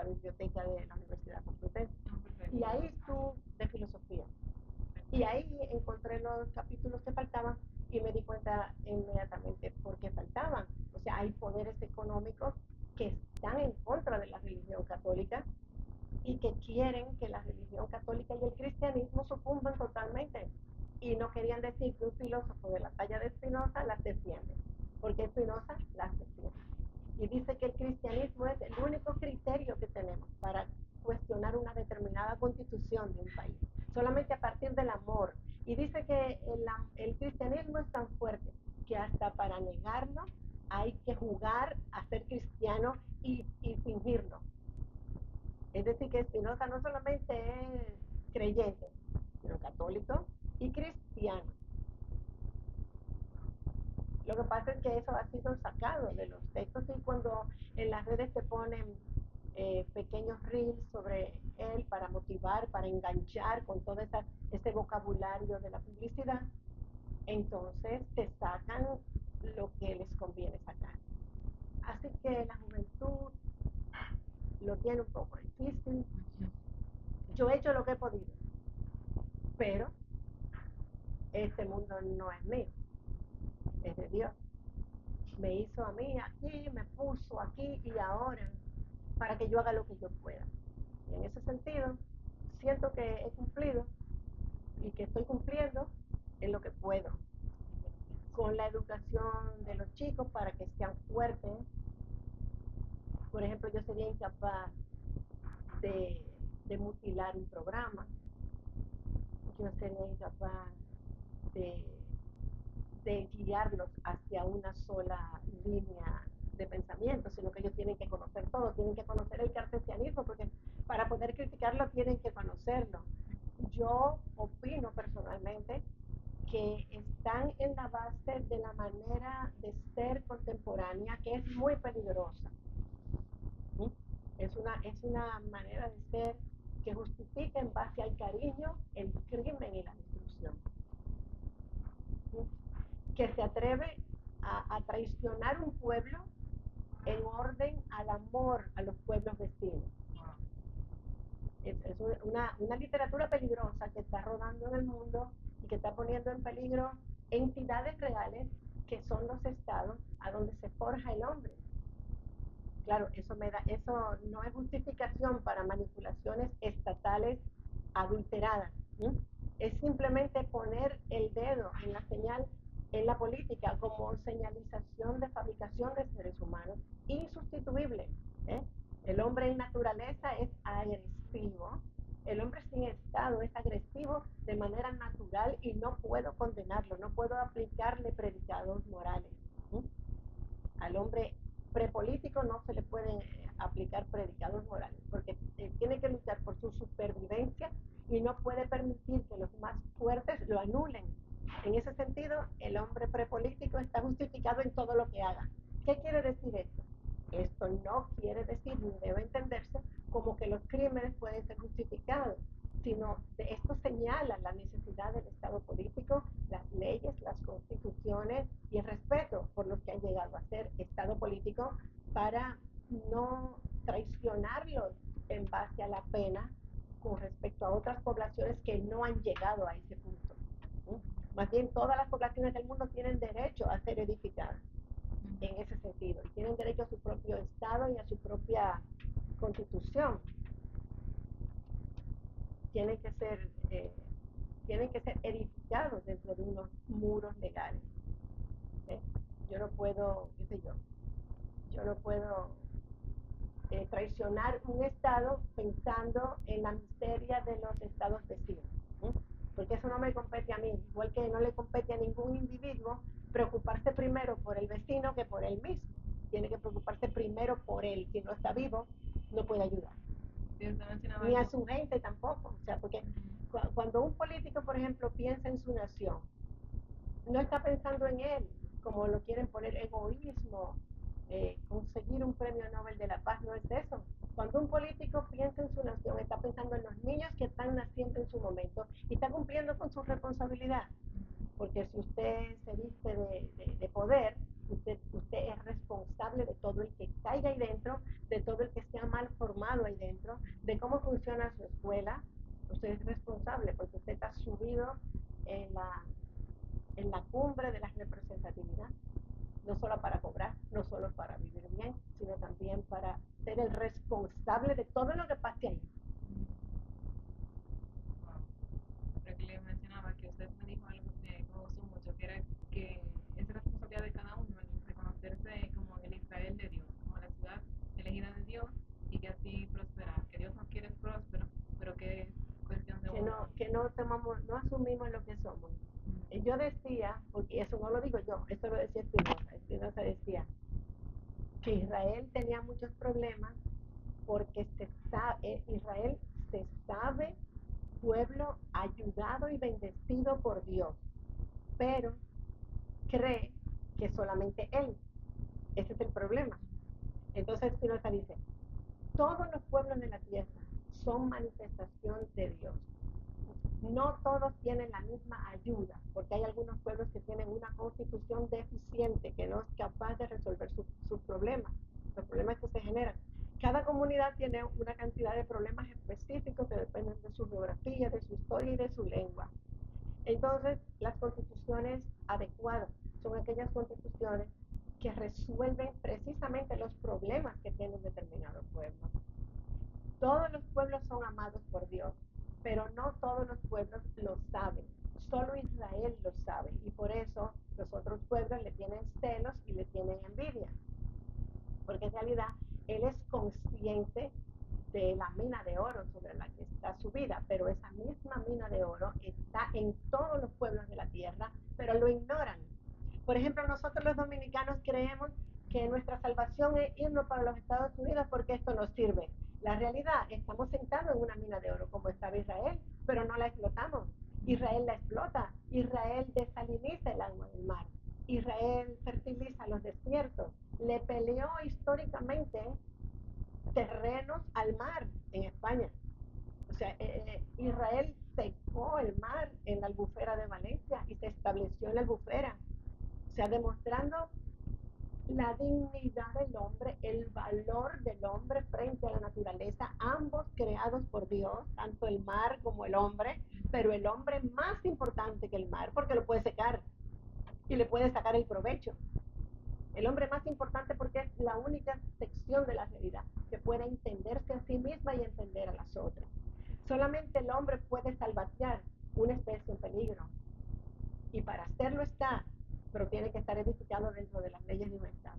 biblioteca de la Universidad Complutense. Y ahí tú, de filosofía. Y ahí encontré los capítulos que faltaban y me di cuenta inmediatamente por qué faltaban. O sea, hay poderes económicos que están en contra de la religión católica y que quieren que la religión católica y el cristianismo sucumban totalmente. Y no querían decir que un filósofo de la talla de Spinoza las defiende, porque Spinoza las defiende. Y dice que el cristianismo es el único criterio que tenemos para cuestionar una determinada constitución de un país, solamente a partir del amor. Y dice que el cristianismo es tan fuerte que hasta para negarlo hay que jugar a ser cristiano y fingirlo. Es decir, que Spinoza no solamente es creyente, sino católico y cristiano. Lo que pasa es que eso ha sido sacado de los textos y cuando en las redes te ponen pequeños reels sobre él para motivar, para enganchar con todo ese vocabulario de la publicidad, entonces te sacan lo que les conviene sacar. Así que la juventud lo tiene un poco difícil. Yo he hecho lo que he podido, pero este mundo no es mío, es de Dios. Me hizo a mí aquí, me puso aquí y ahora para que yo haga lo que yo pueda. Y en ese sentido, siento que he cumplido y que estoy cumpliendo en lo que puedo. Con la educación de los chicos para que sean fuertes. Por ejemplo, yo sería incapaz de, de mutilar un programa. Yo sería incapaz de, de guiarlos hacia una sola línea de pensamiento, sino que ellos tienen que conocer todo, tienen que conocer el cartesianismo, porque para poder criticarlo tienen que conocerlo. Yo opino personalmente que están en la base de la manera de ser contemporánea que es muy peligrosa. ¿Sí? Es una manera de ser que justifica en base al cariño el crimen y la destrucción. ¿Sí? Que se atreve a traicionar un pueblo en orden al amor a los pueblos vecinos. Es una literatura peligrosa que está rodando en el mundo y que está poniendo en peligro entidades reales que son los estados a donde se forja el hombre. Claro, eso no es justificación para manipulaciones estatales adulteradas. ¿Sí? Es simplemente poner el dedo en la señal en la política como señalización de fabricación de seres humanos insustituible. ¿Eh? El hombre en naturaleza es agresivo El hombre sin Estado es agresivo de manera natural y no puedo condenarlo, no puedo aplicarle predicados morales. ¿Sí? Al hombre prepolítico no se le pueden aplicar predicados morales, porque tiene que luchar por su supervivencia y no puede permitir que los más fuertes lo anulen. En ese sentido, el hombre prepolítico está justificado en todo lo que haga. ¿Qué quiere decir esto? Esto no quiere decir ni debe entenderse como que los crímenes pueden ser justificados, sino de esto señala la necesidad del Estado político, las leyes, las constituciones y el respeto por los que han llegado a ser Estado político para no traicionarlos en base a la pena con respecto a otras poblaciones que no han llegado a ese punto. ¿Sí? Más bien todas las poblaciones del mundo tienen derecho a ser edificadas en ese sentido y tienen derecho a su propio Estado y a su propia constitución. Tienen que ser edificados dentro de unos muros legales. Yo no puedo, qué sé yo no puedo traicionar un Estado pensando en la miseria de los Estados vecinos, ¿sí? Porque eso no me compete a mí, igual que no le compete a ningún individuo preocuparse primero por el vecino que por él mismo. Tiene que preocuparse primero por él. Si no está vivo, no puede ayudar. Ni a su gente tampoco. O sea, porque cuando un político, por ejemplo, piensa en su nación, no está pensando en él, como lo quieren poner, egoísmo, conseguir un premio Nobel de la Paz, no es eso. Cuando un político piensa en su nación, está pensando en los niños que están naciendo en su momento y está cumpliendo con su responsabilidad. Porque si usted se viste de poder, usted es responsable de todo el que caiga ahí dentro, de todo el que sea mal formado ahí dentro, de cómo funciona su escuela. Usted es responsable porque usted está subido en la cumbre de la representatividad, no solo para cobrar, no solo para vivir bien, sino también para ser el responsable de todo lo que pase ahí. Creo que le mencionaba que usted me dijo algo que me gustó mucho, que era que es responsabilidad de cada uno el reconocerse como el Israel de Dios, como la ciudad elegida de Dios y que así prosperar, que Dios nos quiere próspero, pero que es cuestión de uno. Que no tomamos, no asumimos lo que somos. Yo decía, porque eso no lo digo yo, eso lo decía Spinoza. Spinoza decía que Israel tenía muchos problemas porque Israel se sabe pueblo ayudado y bendecido por Dios, pero cree que solamente Él. Ese es el problema. Entonces Spinoza dice, todos los pueblos de la tierra son manifestación de Dios. No todos tienen la misma ayuda, porque hay algunos pueblos que tienen una constitución deficiente, que no es capaz de resolver sus problemas, los problemas que se generan. Cada comunidad tiene una cantidad de problemas específicos que dependen de su geografía, de su historia y de su lengua. Entonces, las constituciones adecuadas son aquellas constituciones que resuelven precisamente los problemas que tiene un determinado pueblo. Todos los pueblos son amados por Dios, pero no todos los pueblos lo saben. Solo Israel lo sabe y por eso los otros pueblos le tienen celos y le tienen envidia. Porque en realidad él es consciente de la mina de oro sobre la que está su vida, pero esa misma mina de oro está en todos los pueblos de la tierra, pero lo ignoran. Por ejemplo, nosotros los dominicanos creemos que nuestra salvación es irnos para los Estados Unidos porque esto nos sirve. La realidad, estamos sentados en una mina de oro como estaba Israel, pero no la explotamos. Israel la explota. Israel desaliniza el agua del mar. Israel fertiliza los desiertos. Le peleó históricamente terrenos al mar en España. O sea, Israel secó el mar en la albufera de Valencia y se estableció en la albufera. O sea, demostrando la dignidad del hombre, el valor del hombre frente a la naturaleza, ambos creados por Dios, tanto el mar como el hombre, pero el hombre más importante que el mar porque lo puede secar y le puede sacar el provecho. El hombre más importante porque es la única sección de la realidad que puede entenderse a sí misma y entender a las otras. Solamente el hombre puede salvaguardar una especie en peligro y para hacerlo está, pero tiene que estar edificado dentro de las leyes de un Estado.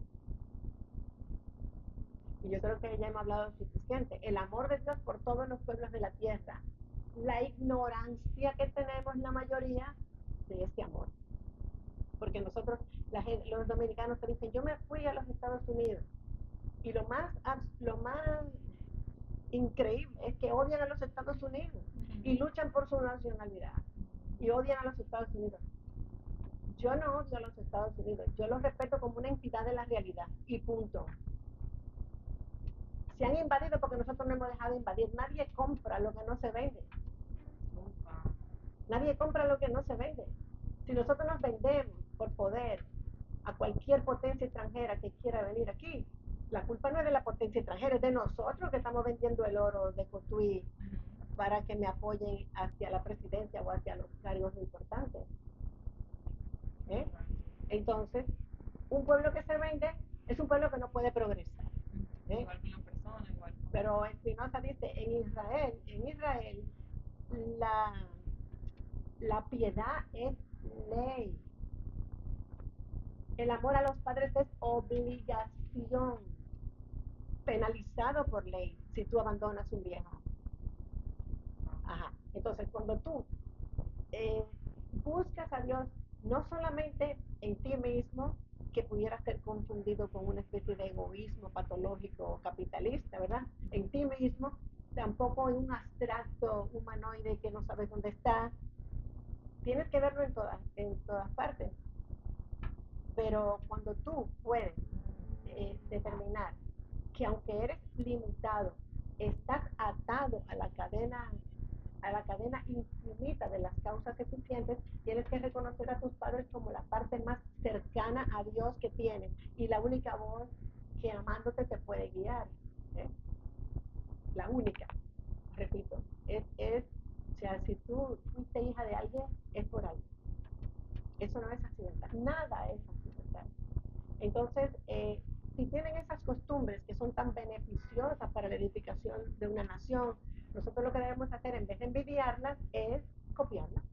Y yo creo que ya hemos hablado suficiente. El amor de Dios por todos los pueblos de la tierra, la ignorancia que tenemos la mayoría de este amor. Porque nosotros, los dominicanos te dicen, yo me fui a los Estados Unidos. Y lo más increíble es que odian a los Estados Unidos y luchan por su nacionalidad y odian a los Estados Unidos. Yo no odio a los Estados Unidos, yo los respeto como una entidad de la realidad y punto. Se han invadido porque nosotros no hemos dejado de invadir. Nadie compra lo que no se vende. Nadie compra lo que no se vende. Si nosotros nos vendemos por poder a cualquier potencia extranjera que quiera venir aquí, la culpa no es de la potencia extranjera, es de nosotros que estamos vendiendo el oro de Cotuí para que me apoyen hacia la presidencia o hacia los cargos importantes. ¿Eh? Entonces, un pueblo que se vende es un pueblo que no puede progresar. Igual con la persona, igual. Pero Spinoza dice, en Israel la piedad es ley. El amor a los padres es obligación, penalizado por ley si tú abandonas un viejo. Ajá. Entonces, cuando tú buscas a Dios no solamente en ti mismo, que pudiera ser confundido con una especie de egoísmo patológico o capitalista, ¿verdad? En ti mismo, tampoco en un abstracto humanoide que no sabes dónde está. Tienes que verlo en todas partes. Pero cuando tú puedes determinar que aunque eres limitado, estás atado a la cadena infinita de las causas que tú sientes, tienes que reconocer a tus padres como la parte más cercana a Dios que tienes y la única voz que amándote te puede guiar. ¿Eh? La única, repito, o sea, si tú fuiste hija de alguien, es por algo. Eso no es accidental, nada es accidental. Entonces, si tienen esas costumbres que son tan beneficiosas para la edificación de una nación, nosotros lo que debemos hacer en vez de envidiarlas es copiarlas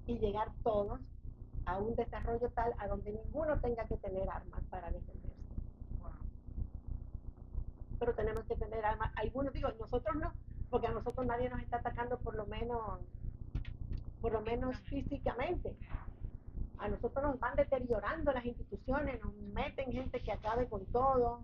y llegar todos a un desarrollo tal a donde ninguno tenga que tener armas para defenderse. Pero tenemos que tener armas, algunos digo, nosotros no, porque a nosotros nadie nos está atacando por lo menos físicamente. A nosotros nos van deteriorando las instituciones, nos meten gente que acabe con todo,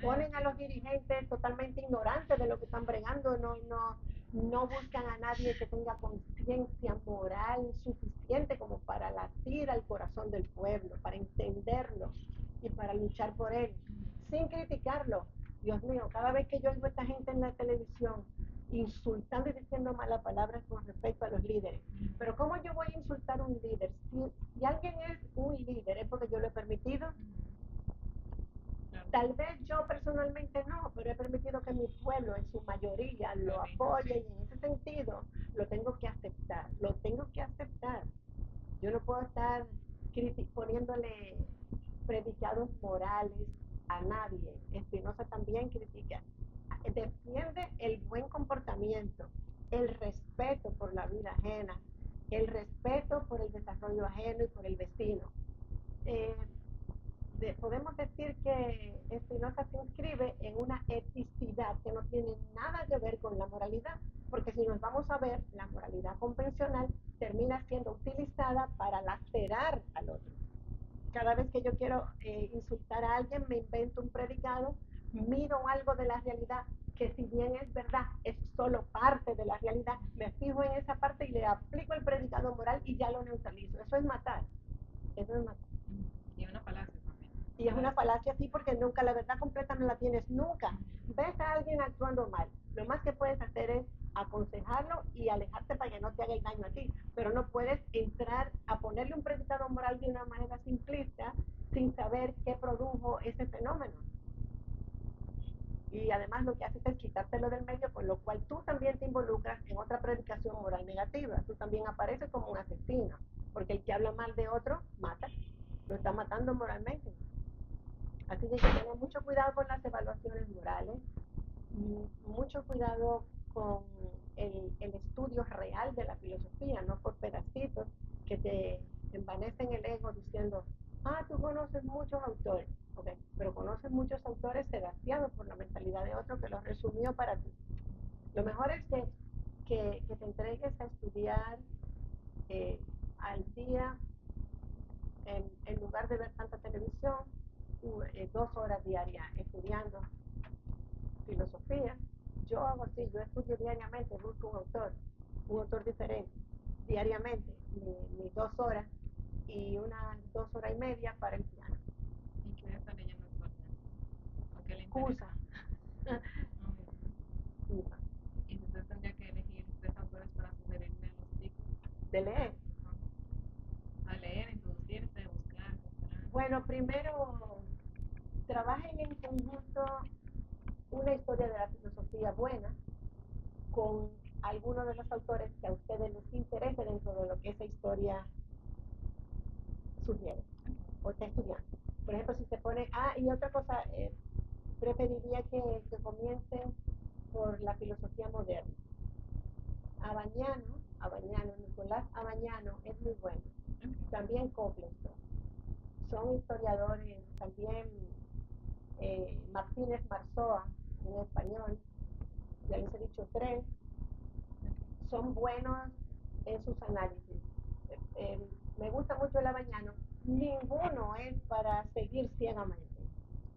ponen a los dirigentes totalmente ignorantes de lo que están bregando, no buscan a nadie que tenga conciencia moral suficiente como para latir al corazón del pueblo, para entenderlo y para luchar por él, sin criticarlo. Dios mío, cada vez que yo oigo a esta gente en la televisión insultando y diciendo malas palabras con respecto a los líderes, pero ¿cómo yo voy a insultar a un líder? Si alguien es un líder, ¿es porque yo lo he permitido? Tal vez yo personalmente no, pero he permitido que mi pueblo en su mayoría lo apoye y en ese sentido lo tengo que aceptar, Yo no puedo estar poniéndole predicados morales a nadie. Spinoza también critica, defiende el buen comportamiento, el respeto por la vida ajena, el respeto por el desarrollo ajeno y por el vecino. Podemos decir que Spinoza se inscribe en una eticidad que no tiene nada que ver con la moralidad, porque si nos vamos a ver, la moralidad convencional termina siendo utilizada para lacerar al otro. Cada vez que yo quiero insultar a alguien, me invento un predicado, miro algo de la realidad que si bien es verdad, es solo parte de la realidad, me fijo en esa parte y le aplico el predicado moral y ya lo neutralizo. Eso es matar. Y una falacia también. Y es una falacia así porque nunca, la verdad completa no la tienes nunca. Ves a alguien actuando mal, lo más que puedes hacer es aconsejarlo y alejarte para que no te haga el daño a ti, pero no puedes entrar a ponerle un predicado moral de una manera simplista sin saber qué produjo ese fenómeno. Y además lo que haces es quitártelo del medio, con lo cual tú también te involucras en otra predicación moral negativa. Tú también apareces como un asesino, porque el que habla mal de otro, mata, lo está matando moralmente. Así que hay que tener mucho cuidado con las evaluaciones morales, mucho cuidado con el estudio real de la filosofía, no por pedacitos que te envanecen el ego diciendo, tú conoces muchos autores, okay, pero conoces muchos autores sedaciados por la mentalidad de otro que los resumió para ti. Lo mejor es que te estudiar al día, en lugar de ver tanta televisión, 2 horas diarias estudiando filosofía. Yo hago así, yo estudio diariamente, busco un autor diferente, diariamente, mis 2 horas y unas 2 horas y media para el piano. ¿Y qué está leyendo actualmente? ¿O qué le Cusa. interesa? Cusa. Y si usted tendría que elegir 3 autores para sugerirme a los chicos, De leer. a leer, introducirse, buscar, comparar. Bueno, primero trabajen en conjunto una historia de la filosofía buena con algunos de los autores que a ustedes les interese dentro de lo que esa historia sugiere o está estudiando. Por ejemplo, si se pone, y otra cosa, preferiría que comiencen por la filosofía moderna. Nicolás Abañano es muy bueno. También Coplesto. Son historiadores, también Martínez Marzoa, en español, ya les he dicho 3, son buenos en sus análisis. Me gusta mucho el Abañano. Ninguno es para seguir ciegamente.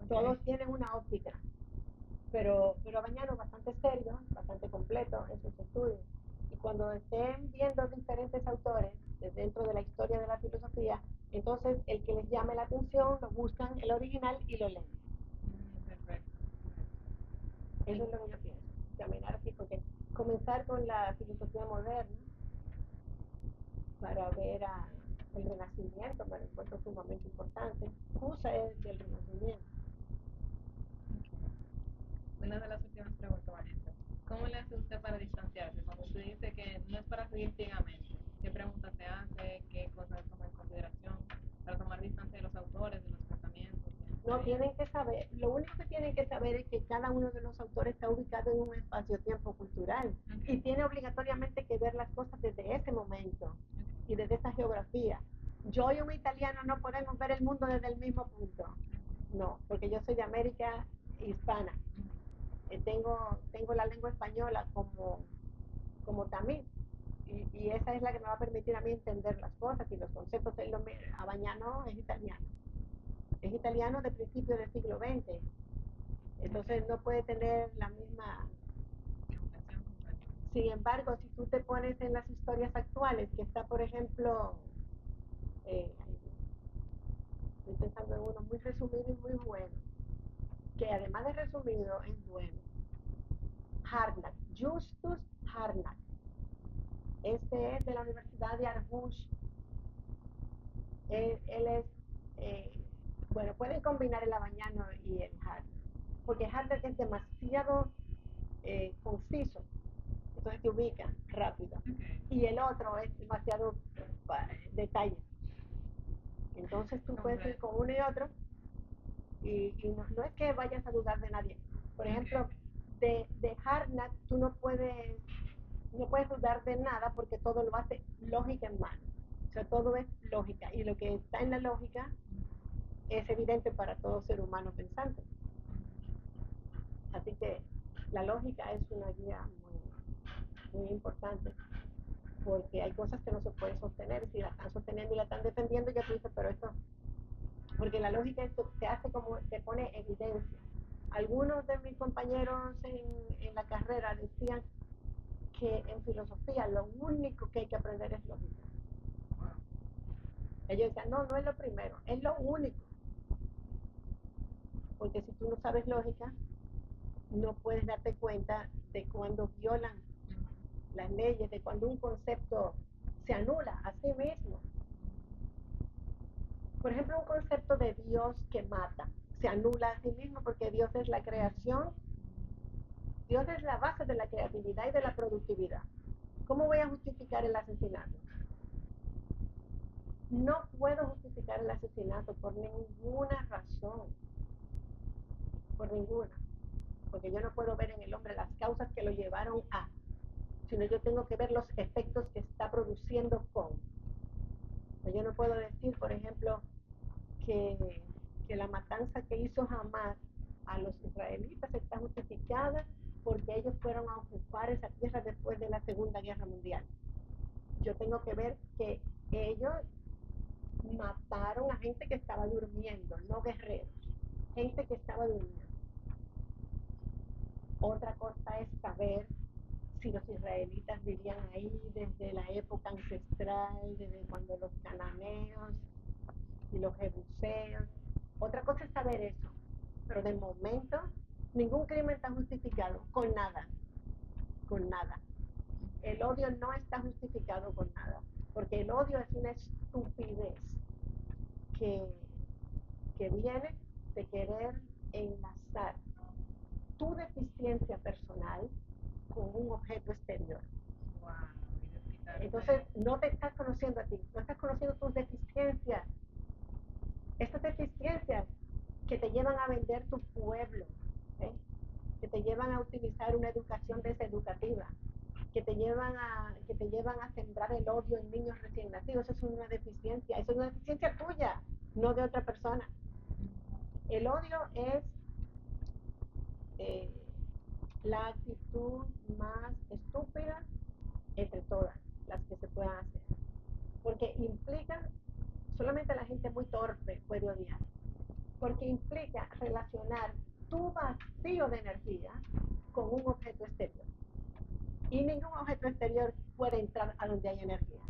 Todos tienen una óptica, pero Abañano es bastante serio, bastante completo en sus estudios. Y cuando estén viendo diferentes autores dentro de la historia de la filosofía, entonces el que les llame la atención, lo buscan el original y lo leen. Perfecto. Eso es lo que yo pienso, caminar así, porque comenzar con la filosofía moderna para ver el Renacimiento, me lo encuentro sumamente importante. Cusa es del Renacimiento. Una de las últimas preguntas, Vanessa. ¿Cómo le hace usted para distanciarse? Cuando usted dice que no es para seguir ciegamente, ¿qué preguntas se hace? ¿Qué cosas toma en consideración para tomar distancia de los autores, de los pensamientos? No, tienen que saber, lo único que tienen que saber es que cada uno de los autores está ubicado en un espacio-tiempo cultural y tiene obligatoriamente que ver las cosas desde ese momento y desde esa geografía. Yo y un italiano no podemos ver el mundo desde el mismo punto. No, porque yo soy de América hispana. Tengo la lengua española como también. Y esa es la que me va a permitir a mí entender las cosas y los conceptos. Abañano es italiano. Es italiano de principios del siglo XX. Entonces no puede tener la misma. Sin embargo, si tú te pones en las historias actuales, que está, por ejemplo, estoy pensando en uno muy resumido y muy bueno, que además de resumido es bueno. Harnack, Justus Harnack. Este es de la Universidad de Aarhus. Él es, bueno, pueden combinar el Abañano y el Harnack, porque Harnack es demasiado conciso, entonces te ubica rápido. Y el otro es demasiado detalle. Entonces tú puedes ir con uno y otro y no es que vayas a dudar de nadie. Por ejemplo, de Harnack tú no puedes dudar de nada porque todo lo hace lógica en mano. O sea, todo es lógica y lo que está en la lógica es evidente para todo ser humano pensante. Así que la lógica es una guía muy importante porque hay cosas que no se pueden sostener. Si la están sosteniendo y la están defendiendo, ya tú dices, pero esto, porque la lógica esto te hace como, te pone evidencia. Algunos de mis compañeros en la carrera decían que en filosofía lo único que hay que aprender es lógica. Ellos decían, no es lo primero, es lo único. Porque si tú no sabes lógica, no puedes darte cuenta de cuando violan las leyes, de cuando un concepto se anula a sí mismo. Por ejemplo, un concepto de Dios que mata, se anula a sí mismo porque Dios es la creación, Dios es la base de la creatividad y de la productividad. ¿Cómo voy a justificar el asesinato? No puedo justificar el asesinato por ninguna razón, por ninguna, porque yo no puedo ver en el hombre las causas que lo llevaron a, sino yo tengo que ver los efectos que está produciendo con. Yo no puedo decir, por ejemplo, que la matanza que hizo Hamás a los israelitas está justificada porque ellos fueron a ocupar esa tierra después de la Segunda Guerra Mundial. yo tengo que ver que ellos mataron a gente que estaba durmiendo, no guerreros, gente que estaba durmiendo. Otra cosa es saber si los israelitas vivían ahí desde la época ancestral, desde cuando los cananeos y los jebuseos. Otra cosa es saber eso, pero de momento ningún crimen está justificado con nada, con nada. El odio no está justificado con nada, porque el odio es una estupidez que, que viene de querer enlazar tu deficiencia personal con un objeto exterior. Wow, Entonces no te estás conociendo a ti, no estás conociendo tus deficiencias. Estas deficiencias que te llevan a vender tu pueblo, ¿eh? Que te llevan a utilizar una educación deseducativa, que te llevan a sembrar el odio en niños recién nacidos. Eso es una deficiencia, eso es una deficiencia tuya, no de otra persona. El odio es eh, la actitud más estúpida entre todas las que se puedan hacer, porque implica, solamente la gente muy torpe puede odiar, porque implica relacionar tu vacío de energía con un objeto exterior. Y ningún objeto exterior puede entrar a donde hay energía.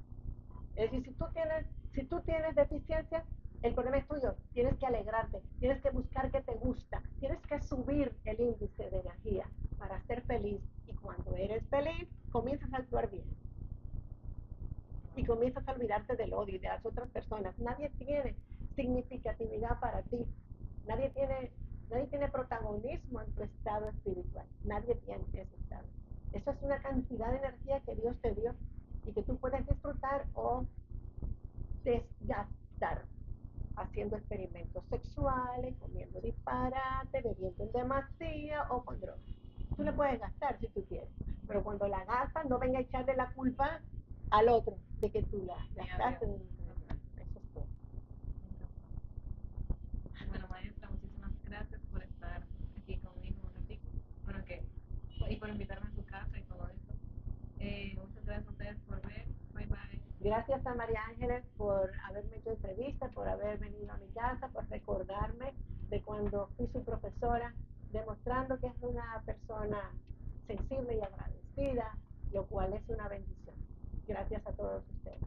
Es decir, si tú tienes deficiencias, el problema es tuyo. Tienes que alegrarte, tienes que buscar qué te gusta, tienes que subir el índice de energía para ser feliz. Y cuando eres feliz, comienzas a actuar bien. Y comienzas a olvidarte del odio y de las otras personas. Nadie tiene significatividad para ti. Nadie tiene protagonismo en tu estado espiritual. Nadie tiene ese estado. Eso es una cantidad de energía que Dios te dio y que tú puedes disfrutar o desgastar haciendo experimentos sexuales, comiendo disparate, bebiendo en demasía o con drogas. Tú le puedes gastar si tú quieres, pero cuando la gastas no venga a echarle la culpa al otro de que tú la gastaste. Eso es todo. Bueno, maestra, muchísimas gracias por estar aquí conmigo un ratito. Bueno, y por invitarme a su casa y todo eso. Muchas gracias a ustedes por ver. Bye bye. Gracias a María Ángeles por haberme hecho entrevista, por haber venido a mi casa, por recordarme de cuando fui su profesora, demostrando que es una persona sensible y agradecida, lo cual es una bendición. Gracias a todos ustedes.